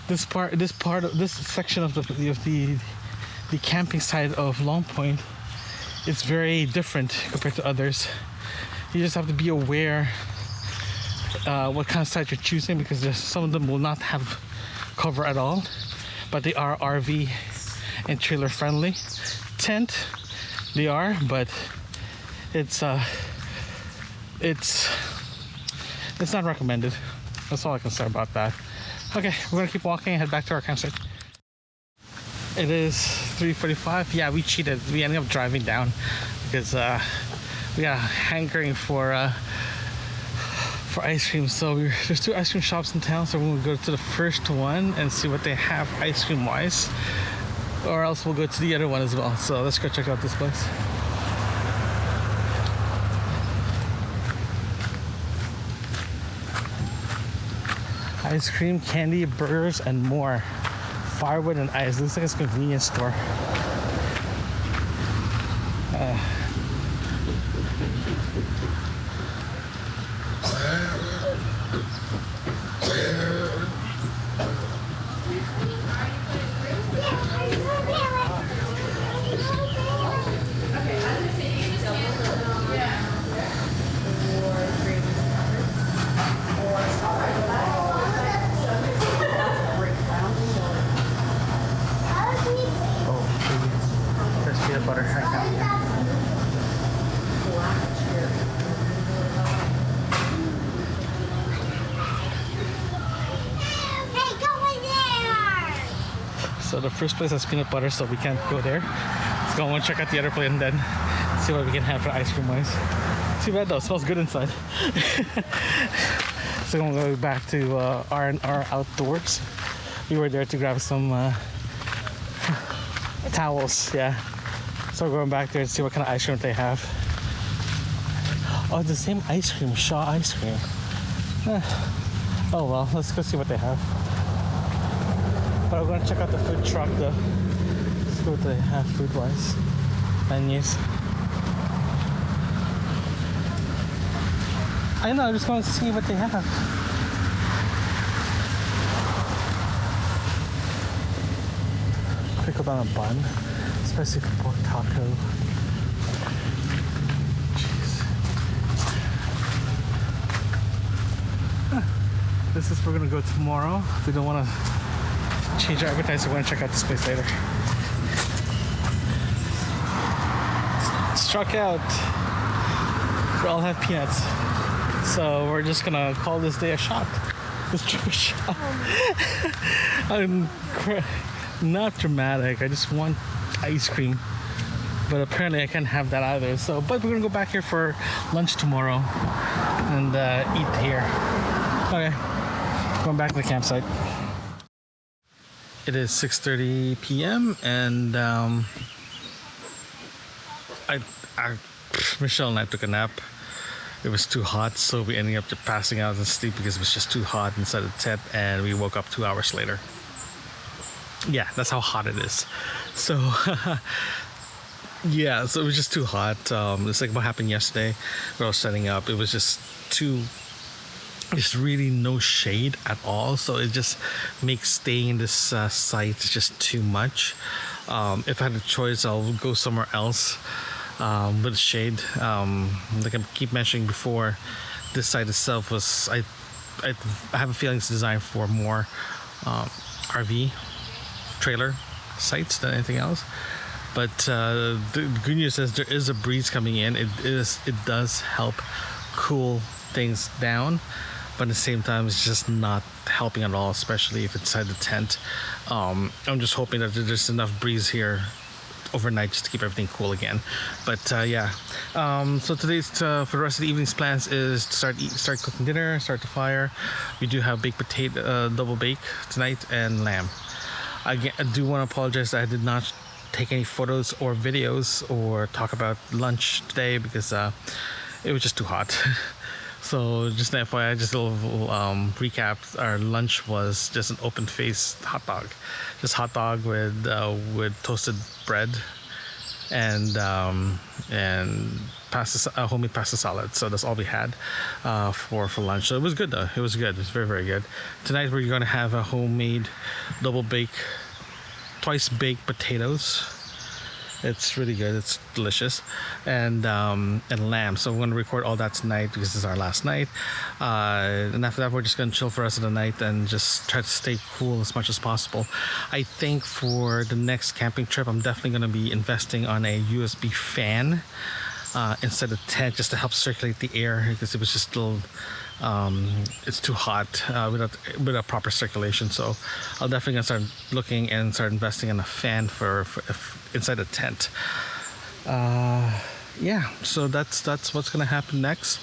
this section of the camping side of Long Point is very different compared to others. You just have to be aware what kind of site you're choosing, because some of them will not have cover at all, but they are RV and trailer friendly. Tent, they are, but it's not recommended. That's all I can say about that. Okay, we're gonna keep walking and head back to our campsite. It is 3:45. Yeah, we cheated. We ended up driving down because we got a hankering for ice cream. So there's 2 ice cream shops in town, so we're gonna go to the first one and see what they have ice cream wise, or else we'll go to the other one as well. So let's go check out this place. Ice cream, candy, burgers, and more. Firewood and ice. Looks like it's a convenience store. Butter. I can't hear. Hey, go in there! So the first place has peanut butter, so we can't go there. Let's go and check out the other place and then see what we can have for ice cream wise. Too bad though, it smells good inside. So we're gonna go back to R&R Outdoors. We were there to grab some towels, yeah. So we're going back there to see what kind of ice cream they have. Oh, the same ice cream, Shaw ice cream. Oh well, let's go see what they have. But we're gonna check out the food truck though. Let's see what they have food-wise. Menus. I know, I just want to see what they have. Pickled on a bun. Spicy pork taco. Jeez. This is where we're gonna go tomorrow. We don't want to change our appetite, so we're gonna check out this place later. Struck out. We all have peanuts. So we're just gonna call this day a shot. This trip a shot. I'm not dramatic. I just want ice cream. But apparently I can't have that either. So, but we're gonna go back here for lunch tomorrow and eat here. Okay, going back to the campsite. It is 6:30 p.m. and Michelle and I took a nap. It was too hot, so we ended up just passing out and sleep because it was just too hot inside the tent, and we woke up 2 hours later. Yeah, that's how hot it is. So yeah, so it was just too hot. It's like what happened yesterday where I was setting up. It was just really no shade at all, so it just makes staying in this site just too much. If I had a choice, I'll go somewhere else with shade. Like I keep mentioning before, this site itself was I have a feeling it's designed for more RV trailer sites than anything else. But the good news is there is a breeze coming in. It does help cool things down, but at the same time it's just not helping at all, especially if it's inside the tent. I'm just hoping that there's enough breeze here overnight just to keep everything cool again. But yeah, so today's for the rest of the evening's plans is to start cooking dinner, start the fire. We do have baked potato, double bake tonight, and lamb. Again, I do want to apologize that I did not take any photos or videos or talk about lunch today because it was just too hot. So just an FYI, just a little recap. Our lunch was just an open-faced hot dog, just hot dog with toasted bread and homemade pasta salad. So that's all we had for lunch. So it was good though. It was good. It was very, very good. Tonight we're going to have a homemade twice baked potatoes. It's really good. It's delicious, and lamb. So we're going to record all that tonight because this is our last night. And after that, we're just going to chill for the rest of the night and just try to stay cool as much as possible. I think for the next camping trip, I'm definitely going to be investing on a USB fan instead of tent, just to help circulate the air because it was just still. It's too hot without proper circulation, so I'll definitely gonna start looking and start investing in a fan for inside the tent. Yeah, so that's what's gonna happen next.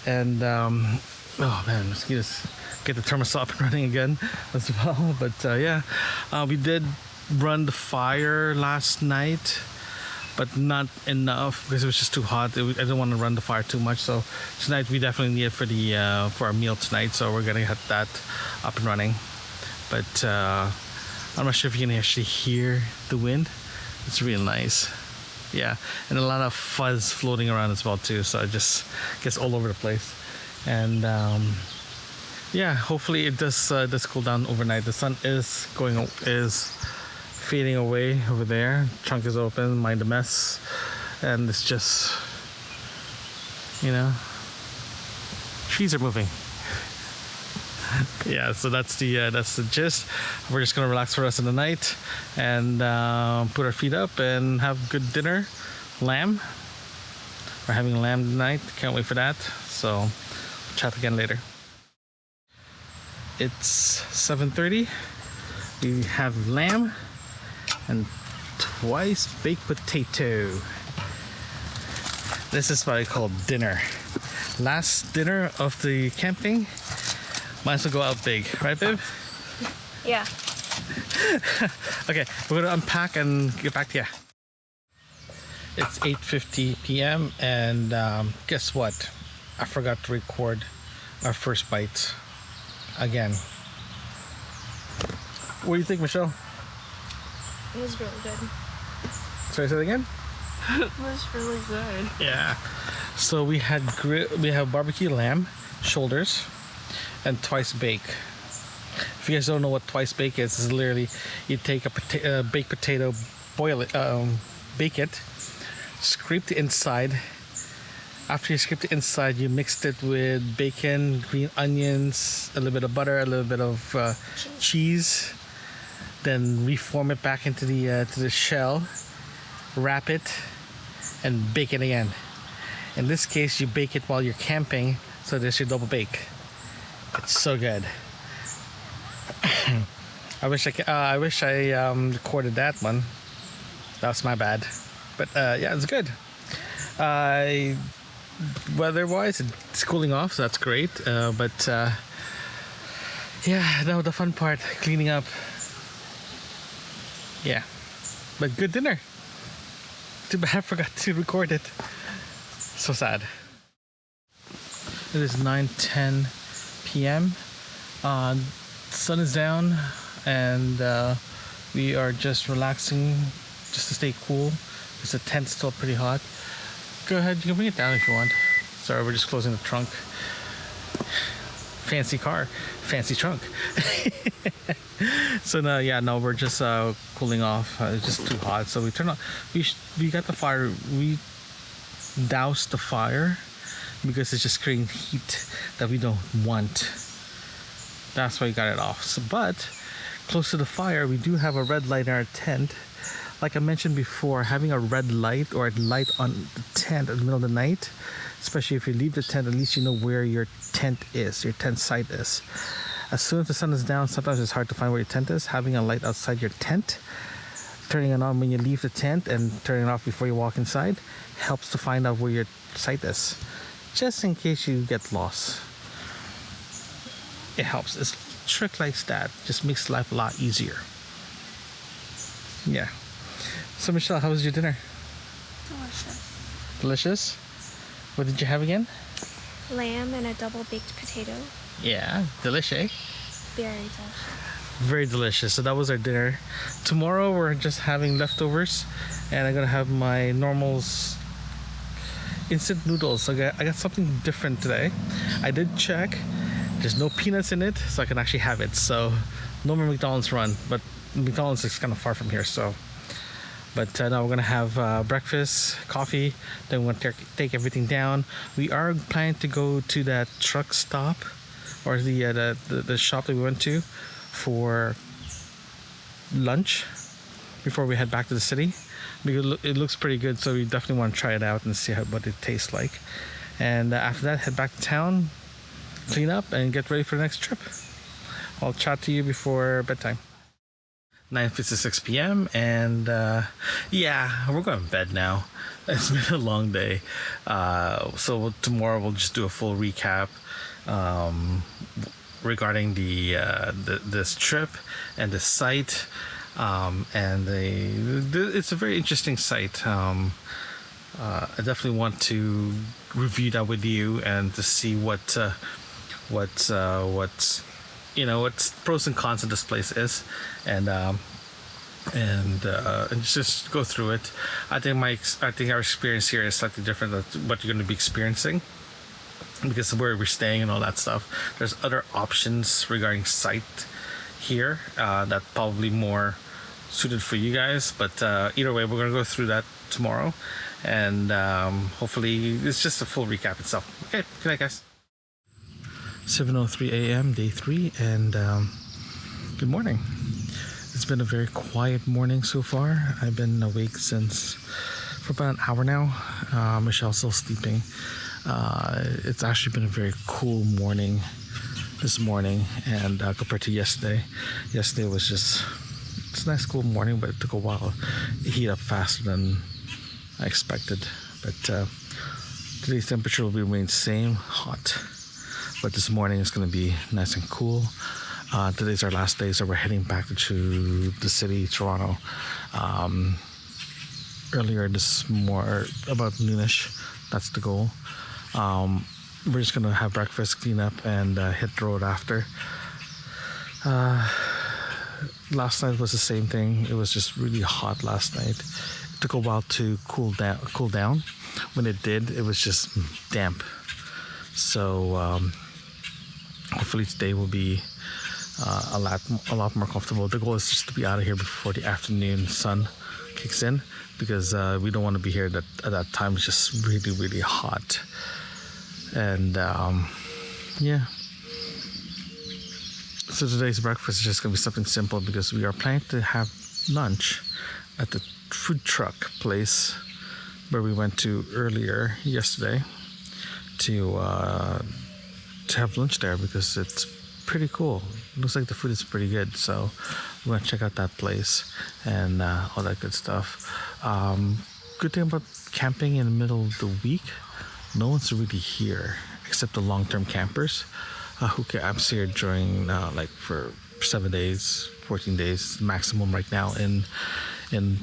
And oh man, mosquitoes, get the thermostat up and running again as well. But yeah, we did run the fire last night, but not enough because it was just too hot. I didn't want to run the fire too much, so tonight we definitely need it for our meal tonight. So we're gonna get that up and running. But I'm not sure if you can actually hear the wind. It's real nice, yeah, and a lot of fuzz floating around as well too. So it just gets all over the place, and yeah, hopefully it does cool down overnight. The sun is fading away over there. Trunk is open, mind a mess, and it's just, you know, trees are moving. Yeah, so that's the gist. We're just gonna relax for the rest of the night and put our feet up and have good dinner. Lamb. We're having lamb tonight. Can't wait for that. So we'll chat again later. It's 7:30. We have lamb and twice baked potato. This is what I call dinner. Last dinner of the camping. Might as well go out big, right, babe? Yeah. Okay, we're gonna unpack and get back to you. It's 8:50 p.m. and guess what? I forgot to record our first bite again. What do you think, Michelle? It was really good. Sorry, say that again? It was really good. Yeah. So we have barbecue lamb, shoulders, and twice bake. If you guys don't know what twice bake is, it's literally you take a baked potato, boil it, bake it, scrape the inside. After you scrape the inside, you mixed it with bacon, green onions, a little bit of butter, a little bit of cheese. Then reform it back into the shell, wrap it, and bake it again. In this case, you bake it while you're camping So there's your double bake. It's so good. I wish I recorded that one. That was my bad. But yeah, it's good. Weather-wise, it's cooling off, so that's great. But yeah, no, the fun part, cleaning up. Yeah, but good dinner. Too bad I forgot to record it. So sad. It is 9:10 p.m. Sun is down, and we are just relaxing, just to stay cool. Because the tent's still pretty hot. Go ahead, you can bring it down if you want. Sorry, we're just closing the trunk. Fancy car, fancy trunk. So now, yeah, no, we're just cooling off. It's just too hot, so we turn on. We got the fire. We doused the fire because it's just creating heat that we don't want. That's why we got it off. So, but close to the fire, we do have a red light in our tent. Like I mentioned before, having a red light or a light on the tent in the middle of the night, especially if you leave the tent, at least you know where your tent is, your tent site is. As soon as the sun is down, sometimes it's hard to find where your tent is. Having a light outside your tent, turning it on when you leave the tent and turning it off before you walk inside, helps to find out where your site is. Just in case you get lost. It helps. It's a trick like that. Just makes life a lot easier. Yeah. So Michelle, how was your dinner? Delicious. Delicious? What did you have again? Lamb and a double baked potato. Yeah, delicious. Very delicious. Very delicious. So that was our dinner. Tomorrow we're just having leftovers, and I'm gonna have my normals instant noodles. So I got something different today. I did check. There's no peanuts in it, so I can actually have it. So no more McDonald's run, but McDonald's is kind of far from here, so. But now we're gonna have breakfast, coffee. Then we're gonna take everything down. We are planning to go to that truck stop, or the shop that we went to, for lunch before we head back to the city. Because it looks pretty good, so we definitely want to try it out and see what it tastes like. And after that, head back to town, clean up, and get ready for the next trip. I'll chat to you before bedtime. 9:56 p.m. and yeah, we're going to bed now. It's been a long day, so tomorrow we'll just do a full recap regarding this trip and the site, and it's a very interesting site. I definitely want to review that with you and to see what's what's pros and cons of this place is, and just go through it. I think our experience here is slightly different than what you're going to be experiencing, because of where we're staying and all that stuff. There's other options regarding site here that probably more suited for you guys, but either way, we're going to go through that tomorrow, and hopefully it's just a full recap itself. Okay, good night, guys. 7:03 a.m. day 3, and good morning. It's been a very quiet morning so far. I've been awake for about an hour now. Michelle's still sleeping. It's actually been a very cool morning this morning, and compared to yesterday was it's a nice cool morning, but it took a while to heat up faster than I expected. But today's temperature will remain same, hot. But this morning is going to be nice and cool. Today's our last day, so we're heading back to the city, Toronto. Earlier this morning, about noonish. That's the goal. We're just going to have breakfast, clean up, and hit the road after. Last night was the same thing. It was just really hot last night. It took a while to cool down. When it did, it was just damp. So hopefully today will be a lot more comfortable. The goal is just to be out of here before the afternoon sun kicks in, because we don't want to be here at that time. It's just really, really hot. And yeah. So today's breakfast is just going to be something simple, because we are planning to have lunch at the food truck place where we went to earlier yesterday to to have lunch there because it's pretty cool. Looks like the food is pretty good, so we're gonna check out that place and all that good stuff. Good thing about camping in the middle of the week, no one's really here except the long-term campers who camps here during like for 7 days, 14 days maximum right now in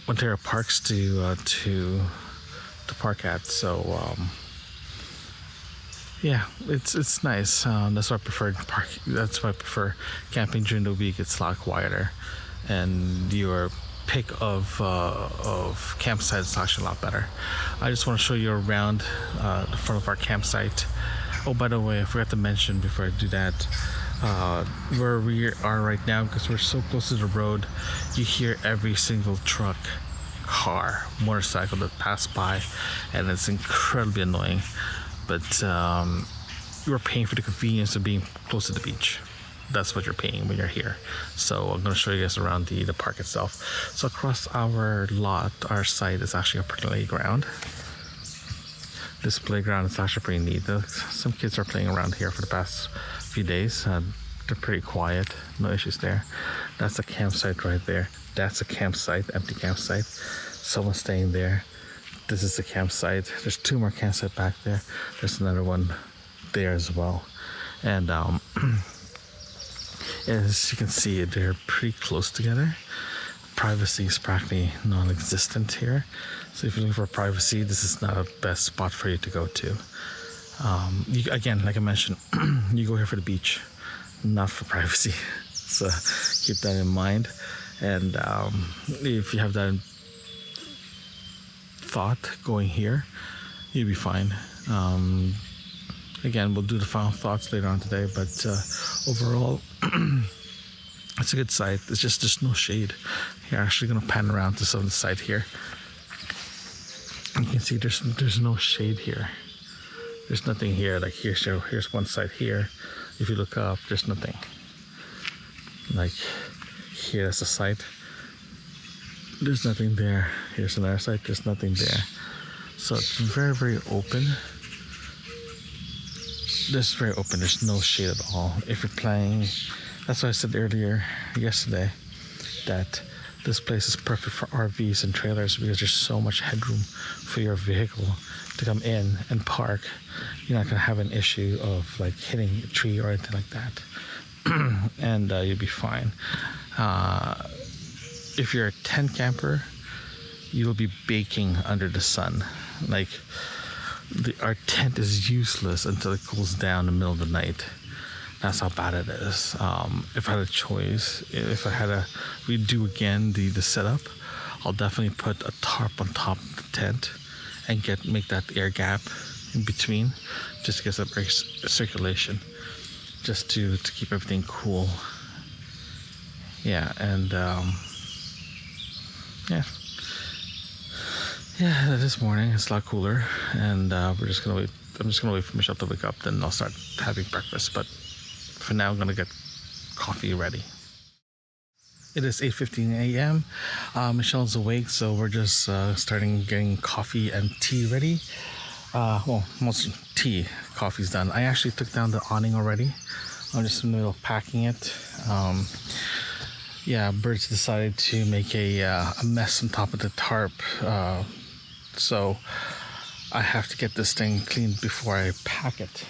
Ontario parks to park at. So yeah, it's nice. That's why I prefer That's why I prefer camping during the week. It's a lot quieter, and your pick of campsite is actually a lot better. I just want to show you around the front of our campsite. Oh, by the way, I forgot to mention before I do that, where we are right now, because we're so close to the road, you hear every single truck, car, motorcycle that pass by, and it's incredibly annoying. But you're paying for the convenience of being close to the beach. That's what you're paying when you're here. So I'm going to show you guys around the park itself. So across our lot, our site is actually a playground. This playground is actually pretty neat. Some kids are playing around here for the past few days. They're pretty quiet, no issues there. That's a campsite right there. That's a campsite, empty campsite. Someone's staying there. This is the campsite. There's 2 more campsites back there. There's another one there as well. And as you can see, they're pretty close together. Privacy is practically non-existent here. So if you're looking for privacy, this is not a best spot for you to go to. Again, like I mentioned, you go here for the beach, not for privacy. So keep that in mind. And if you have that thought going here, you'll be fine. Again, we'll do the final thoughts later on today, but overall, it's a good site. It's just there's no shade. Here, I'm actually gonna pan around to some of the site here. You can see there's no shade here. There's nothing here. Like here's one side here. If you look up, there's nothing. Like here's the site. There's nothing there. Here's another site. There's nothing there. So it's very, very open. This is very open. There's no shade at all. If you're playing, that's why I said earlier yesterday that this place is perfect for RVs and trailers because there's so much headroom for your vehicle to come in and park. You're not gonna have an issue of like hitting a tree or anything like that, and you'll be fine. If you're a tent camper, you'll be baking under the sun. Like our tent is useless until it cools down in the middle of the night. That's how bad it is. If I had a choice, if I had to redo again the setup, I'll definitely put a tarp on top of the tent and make that air gap in between, just to get some circulation, just to keep everything cool. Yeah, and yeah, this morning it's a lot cooler, and we're just gonna wait. I'm just gonna wait for Michelle to wake up, then I'll start having breakfast. But for now, I'm gonna get coffee ready. It is 8:15 a.m. Michelle's awake, so we're just starting getting coffee and tea ready. Well, most tea, coffee's done. I actually took down the awning already. I'm just in the middle of packing it. Yeah, birds decided to make a mess on top of the tarp, so I have to get this thing cleaned before I pack it.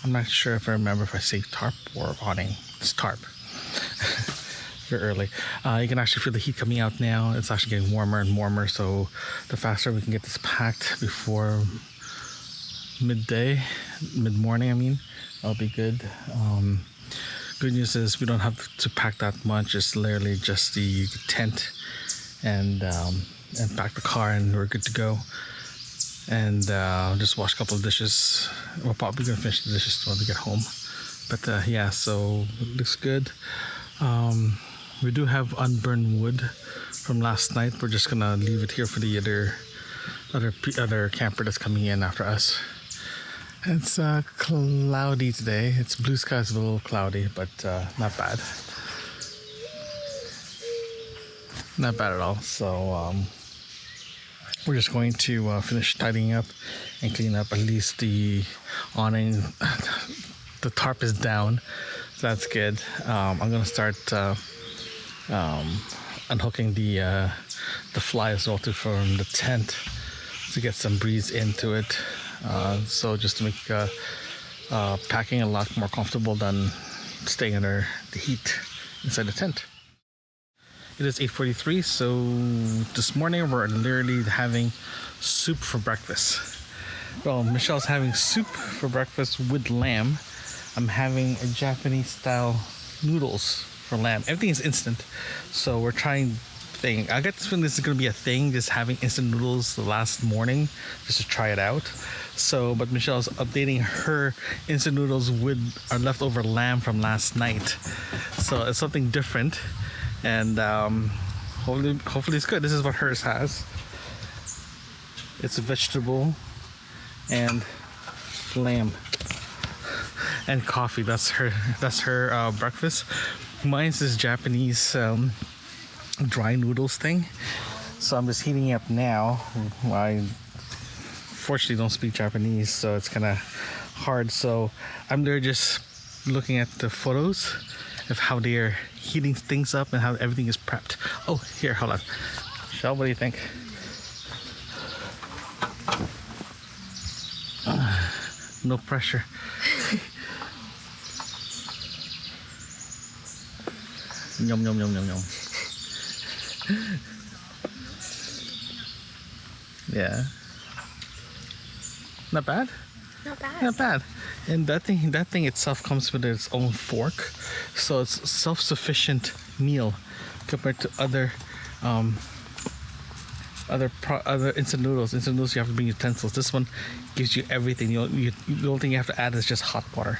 I'm not sure if I remember if I say tarp or awning. It's tarp. Very early. You can actually feel the heat coming out now. It's actually getting warmer and warmer, so the faster we can get this packed before mid-morning, I mean, that'll be good. Good news is we don't have to pack that much. It's literally just the tent and pack the car, and we're good to go. And just wash a couple of dishes. We're probably gonna finish the dishes when we get home. But yeah, so it looks good. We do have unburned wood from last night. We're just gonna leave it here for the other camper that's coming in after us. It's cloudy today. It's blue skies, a little cloudy, but not bad. Not bad at all. So we're just going to finish tidying up and clean up at least the awning the tarp is down, so that's good. I'm gonna start unhooking the fly as well from the tent to get some breeze into it. So just to make packing a lot more comfortable than staying under the heat inside the tent. It is 8:43, so this morning we're literally having soup for breakfast. Well, Michelle's having soup for breakfast with lamb. I'm having a Japanese style noodles for lamb. Everything is instant, so we're trying thing. I get this feeling this is gonna be a thing, just having instant noodles the last morning just to try it out. So, but Michelle's updating her instant noodles with our leftover lamb from last night. So it's something different, and hopefully it's good. This is what hers has. It's a vegetable and lamb and coffee. That's her breakfast. Mine's this Japanese dry noodles thing. So I'm just heating it up now. I fortunately don't speak Japanese, so it's kind of hard. So I'm there just looking at the photos of how they're heating things up and how everything is prepped. Oh, here, hold on. Michelle, what do you think? No pressure. Yum, yum, yum, yum, yum. Yeah. Not bad? Not bad. Not bad. And that thing itself comes with its own fork. So it's a self-sufficient meal compared to other instant noodles. Instant noodles you have to bring utensils. This one gives you everything. The only thing you have to add is just hot water.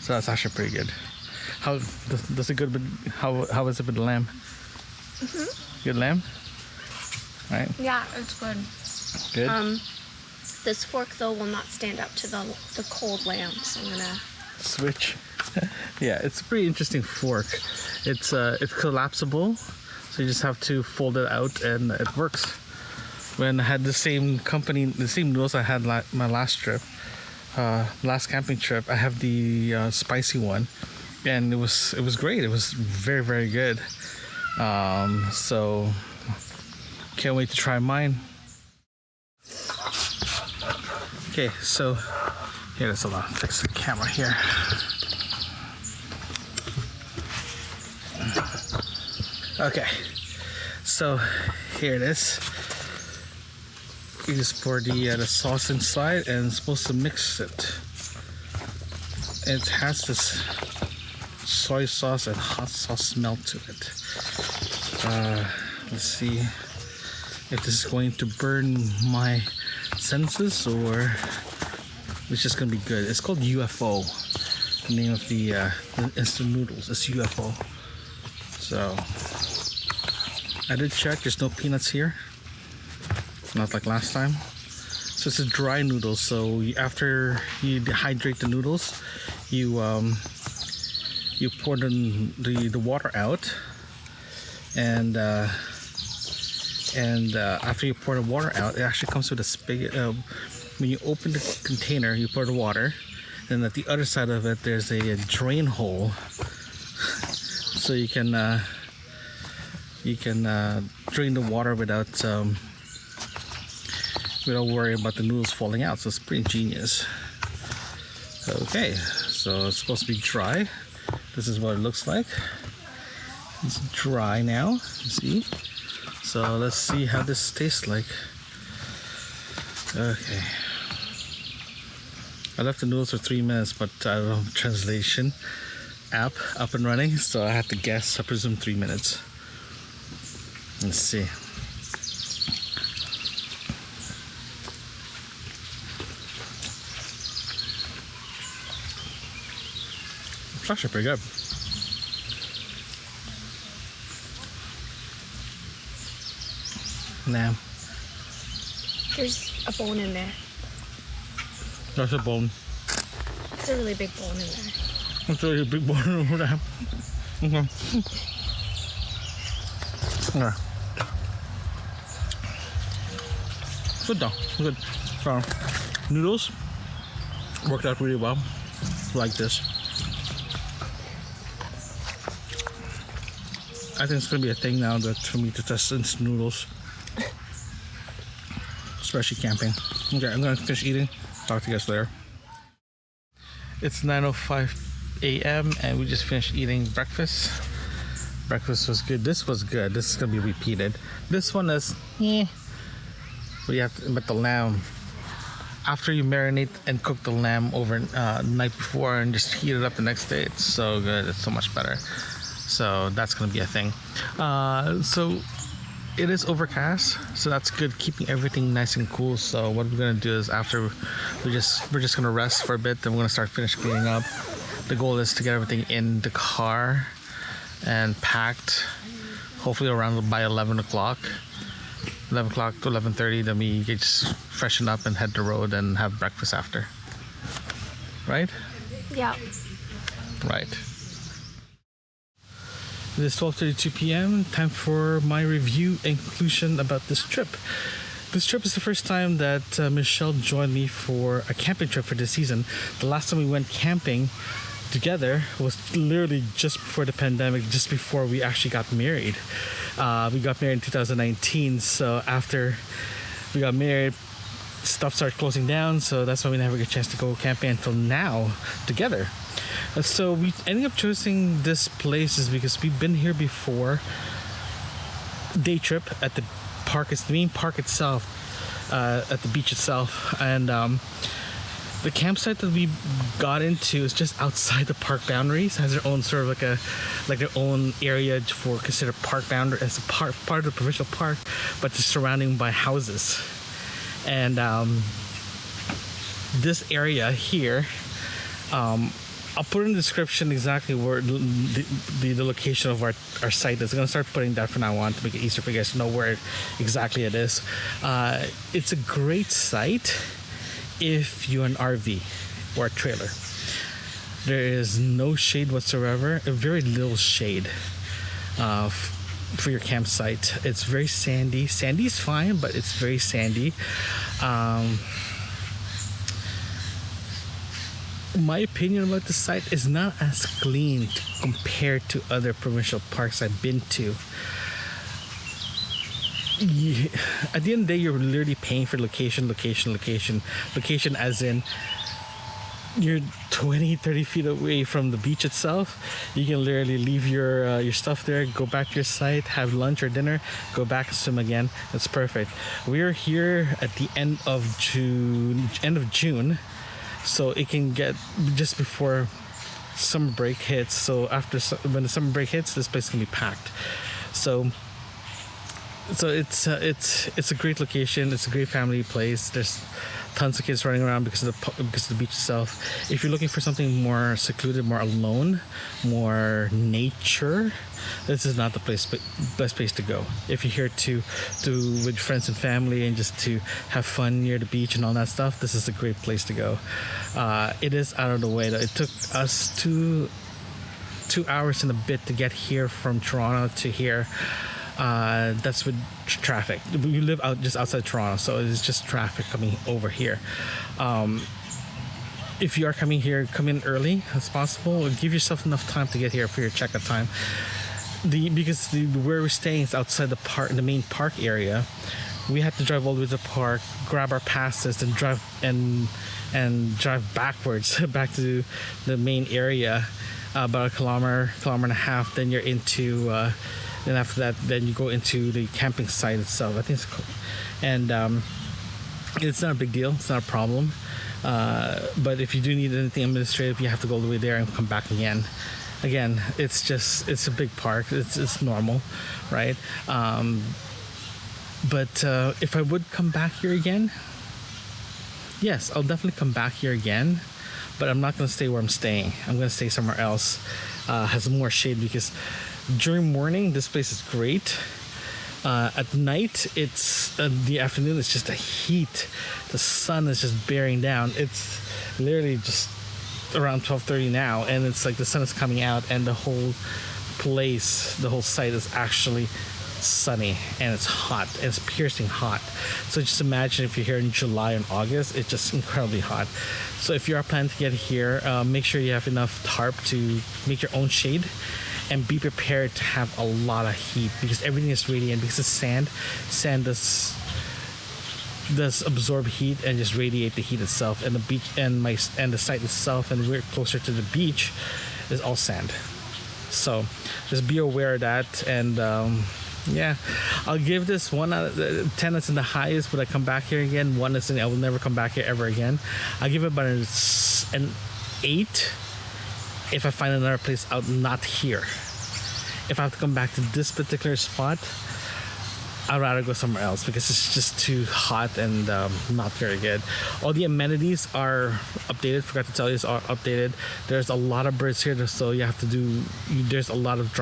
So that's actually pretty good. How does it good? How is it with the lamb? Good lamb. Right. Yeah, it's good. Good. This fork though will not stand up to the cold lamb, so I'm gonna switch. Yeah, it's a pretty interesting fork. It's collapsible, so you just have to fold it out and it works. When I had the same company, the same noodles I had my last trip, last camping trip, I have the spicy one, and it was great. It was very, very good. So can't wait to try mine. Okay, so here, let's fix the camera here. Okay, so here it is. You just pour the sauce inside, and it's supposed to mix it. It has this soy sauce and hot sauce smell to it. Let's see if this is going to burn my senses or it's just gonna be good. It's called UFO. The name of the instant noodles is UFO. So I did check. There's no peanuts here. Not like last time. So it's a dry noodle. So after you dehydrate the noodles, you pour the water out, and after you pour the water out, it actually comes with a spigot. When you open the container, you pour the water, and at the other side of it, there's a drain hole, so you can drain the water without worrying about the noodles falling out. So it's pretty genius. Okay, so it's supposed to be dry. This is what it looks like. It's dry now. See? So let's see how this tastes like. Okay. I left the noodles for 3 minutes, but I don't have a translation app up and running, so I had to guess. I presume 3 minutes. Let's see. It's actually pretty good. Lamb. There's a bone in there. That's a bone. It's a really big bone in there. That's a really big bone over there. Okay. Yeah. Good though. Good. So, noodles worked out really well. like this. I think it's gonna be a thing now that for me to test instant noodles, especially camping. Okay, I'm gonna finish eating. Talk to you guys later. It's 9:05 a.m. and we just finished eating breakfast. Breakfast was good. This was good. This is gonna be repeated. This one is but the lamb, after you marinate and cook the lamb over the night before and just heat it up the next day, it's so good. It's so much better. So that's gonna be a thing. So it is overcast, so that's good, keeping everything nice and cool. So what we're gonna do is after we're just gonna rest for a bit, then we're gonna start cleaning up. The goal is to get everything in the car and packed, hopefully around by 11 o'clock to 11:30. Then we just freshen up and head the road and have breakfast after. Right? Yeah. Right. It is 12:32 p.m. Time for my review and conclusion about this trip. This trip is the first time that Michelle joined me for a camping trip for this season. The last time we went camping together was literally just before the pandemic, just before we actually got married. We got married in 2019, so after we got married, stuff started closing down, so that's why we never get a chance to go camping until now together. So we ended up choosing this place is because we've been here before. Day trip at the park. It's the main park itself, at the beach itself, and the campsite that we got into is just outside the park boundaries. It has their own sort of like their own area for considered park boundary as a part of the provincial park, but it's surrounding by houses. And this area here, I'll put in the description exactly where the location of our site is. I'm going to start putting that from now on to make it easier for you guys to know where exactly it is. It's a great site if you're an RV or a trailer. There is no shade whatsoever, very little shade for your campsite. It's very sandy. Sandy's fine, but it's very sandy. My opinion about the site is not as clean compared to other provincial parks I've been to. At the end of the day, you're literally paying for location as in you're 20-30 feet away from the beach itself. You can literally leave your stuff there, go back to your site, have lunch or dinner, go back and swim again. That's perfect. We're here at the end of June, so it can get just before summer break hits. So when the summer break hits, this place can be packed. So it's a great location. It's a great family place. There's tons of kids running around because of the beach itself. If you're looking for something more secluded, more alone, more nature, this is not the best place to go. If you're here to with friends and family and just to have fun near the beach and all that stuff, this is a great place to go. It is out of the way though. It took us 2 hours and a bit to get here from Toronto to here. That's with traffic. We live just outside Toronto, so it's just traffic coming over here. If you are coming here, come in early as possible. Give yourself enough time to get here for your checkout time. Because where we're staying is outside the park, the main park area. We had to drive all the way to the park, grab our passes, and drive backwards back to the main area, about a kilometer and a half. Then you're into. Then after that, then you go into the camping site itself. I think it's cool. And it's not a big deal. It's not a problem. But if you do need anything administrative, you have to go all the way there and come back again. Again, it's a big park. It's normal, right? But if I would come back here again, yes, I'll definitely come back here again. But I'm not going to stay where I'm staying. I'm going to stay somewhere else. Has more shade because during morning, this place is great. At night, the afternoon, it's just a heat. The sun is just bearing down. It's literally just around 12:30 now, and it's like the sun is coming out, and the whole place, the whole site is actually sunny and it's hot. It's piercing hot. So just imagine if you're here in July and August, it's just incredibly hot. So if you are planning to get here, make sure you have enough tarp to make your own shade, and be prepared to have a lot of heat because everything is radiant. Because it's sand does absorb heat and just radiate the heat itself. And the beach and the site itself, and we're closer to the beach, is all sand. So just be aware of that. And yeah, I'll give this 1 out of 10. That's in the highest. But I come back here again, 1 is in, I will never come back here ever again. I'll give it about an 8 if I find another place out not here. If I have to come back to this particular spot, I'd rather go somewhere else because it's just too hot and not very good. All the amenities are updated. Forgot to tell you, are updated. There's a lot of birds here, so you have to do. There's a lot of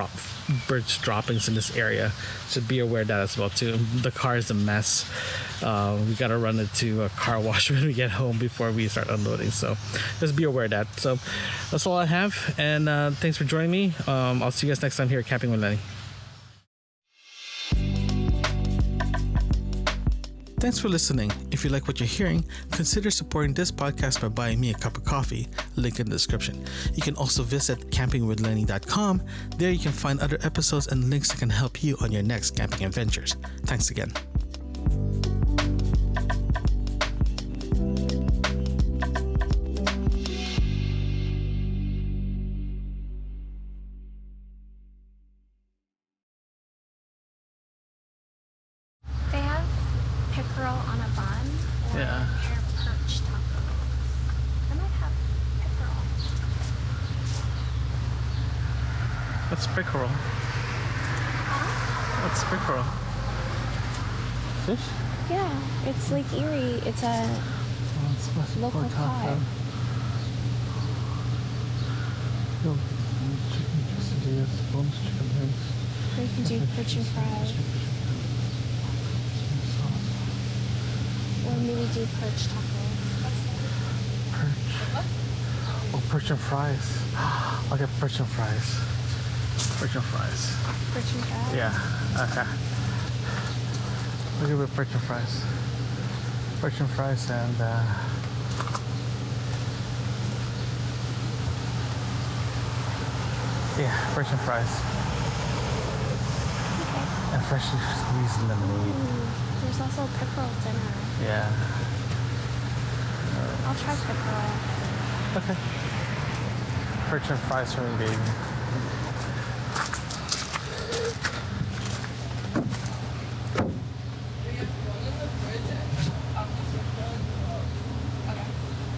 birds droppings in this area, so be aware of that as well too. The car is a mess. We gotta run it to a car wash when we get home before we start unloading. So just be aware of that. So that's all I have, and thanks for joining me. I'll see you guys next time here at Camping with Lenny. Thanks for listening. If you like what you're hearing, consider supporting this podcast by buying me a cup of coffee, link in the description. You can also visit campingwithlenny.com. There you can find other episodes and links that can help you on your next camping adventures. Thanks again. Pickerel on a bun or Yeah. a pair of perch tacos. I might have pickerel. What's pickerel? Huh? What's pickerel? Fish? Yeah, it's Lake Erie. It's a local cod. Chicken quesadillas, boneless chicken wings. Or you can do perch and fries. Or maybe do perch tacos. Perch. Oh, perch and fries. I'll get perch and fries. Perch and fries. Perch and fries? Yeah, okay. I'll give it perch and fries. Perch and fries and yeah, perch and fries. Okay. And freshly squeezed lemonade. There's also pickerel dinner. Yeah. I'll try pickerel. Okay. Perch and fries for me, baby.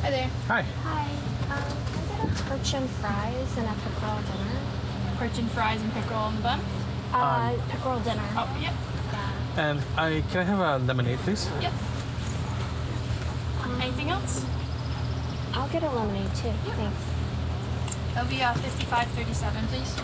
Hi there. Hi. Hi. Can I get a perch and fries and a pickerel dinner? Perch and fries and pickerel on the bun? Pickerel dinner. Oh, yep. Yeah. And can I have a lemonade, please? Yep. Anything else? I'll get a lemonade too. Thanks. It'll be 55.37, please.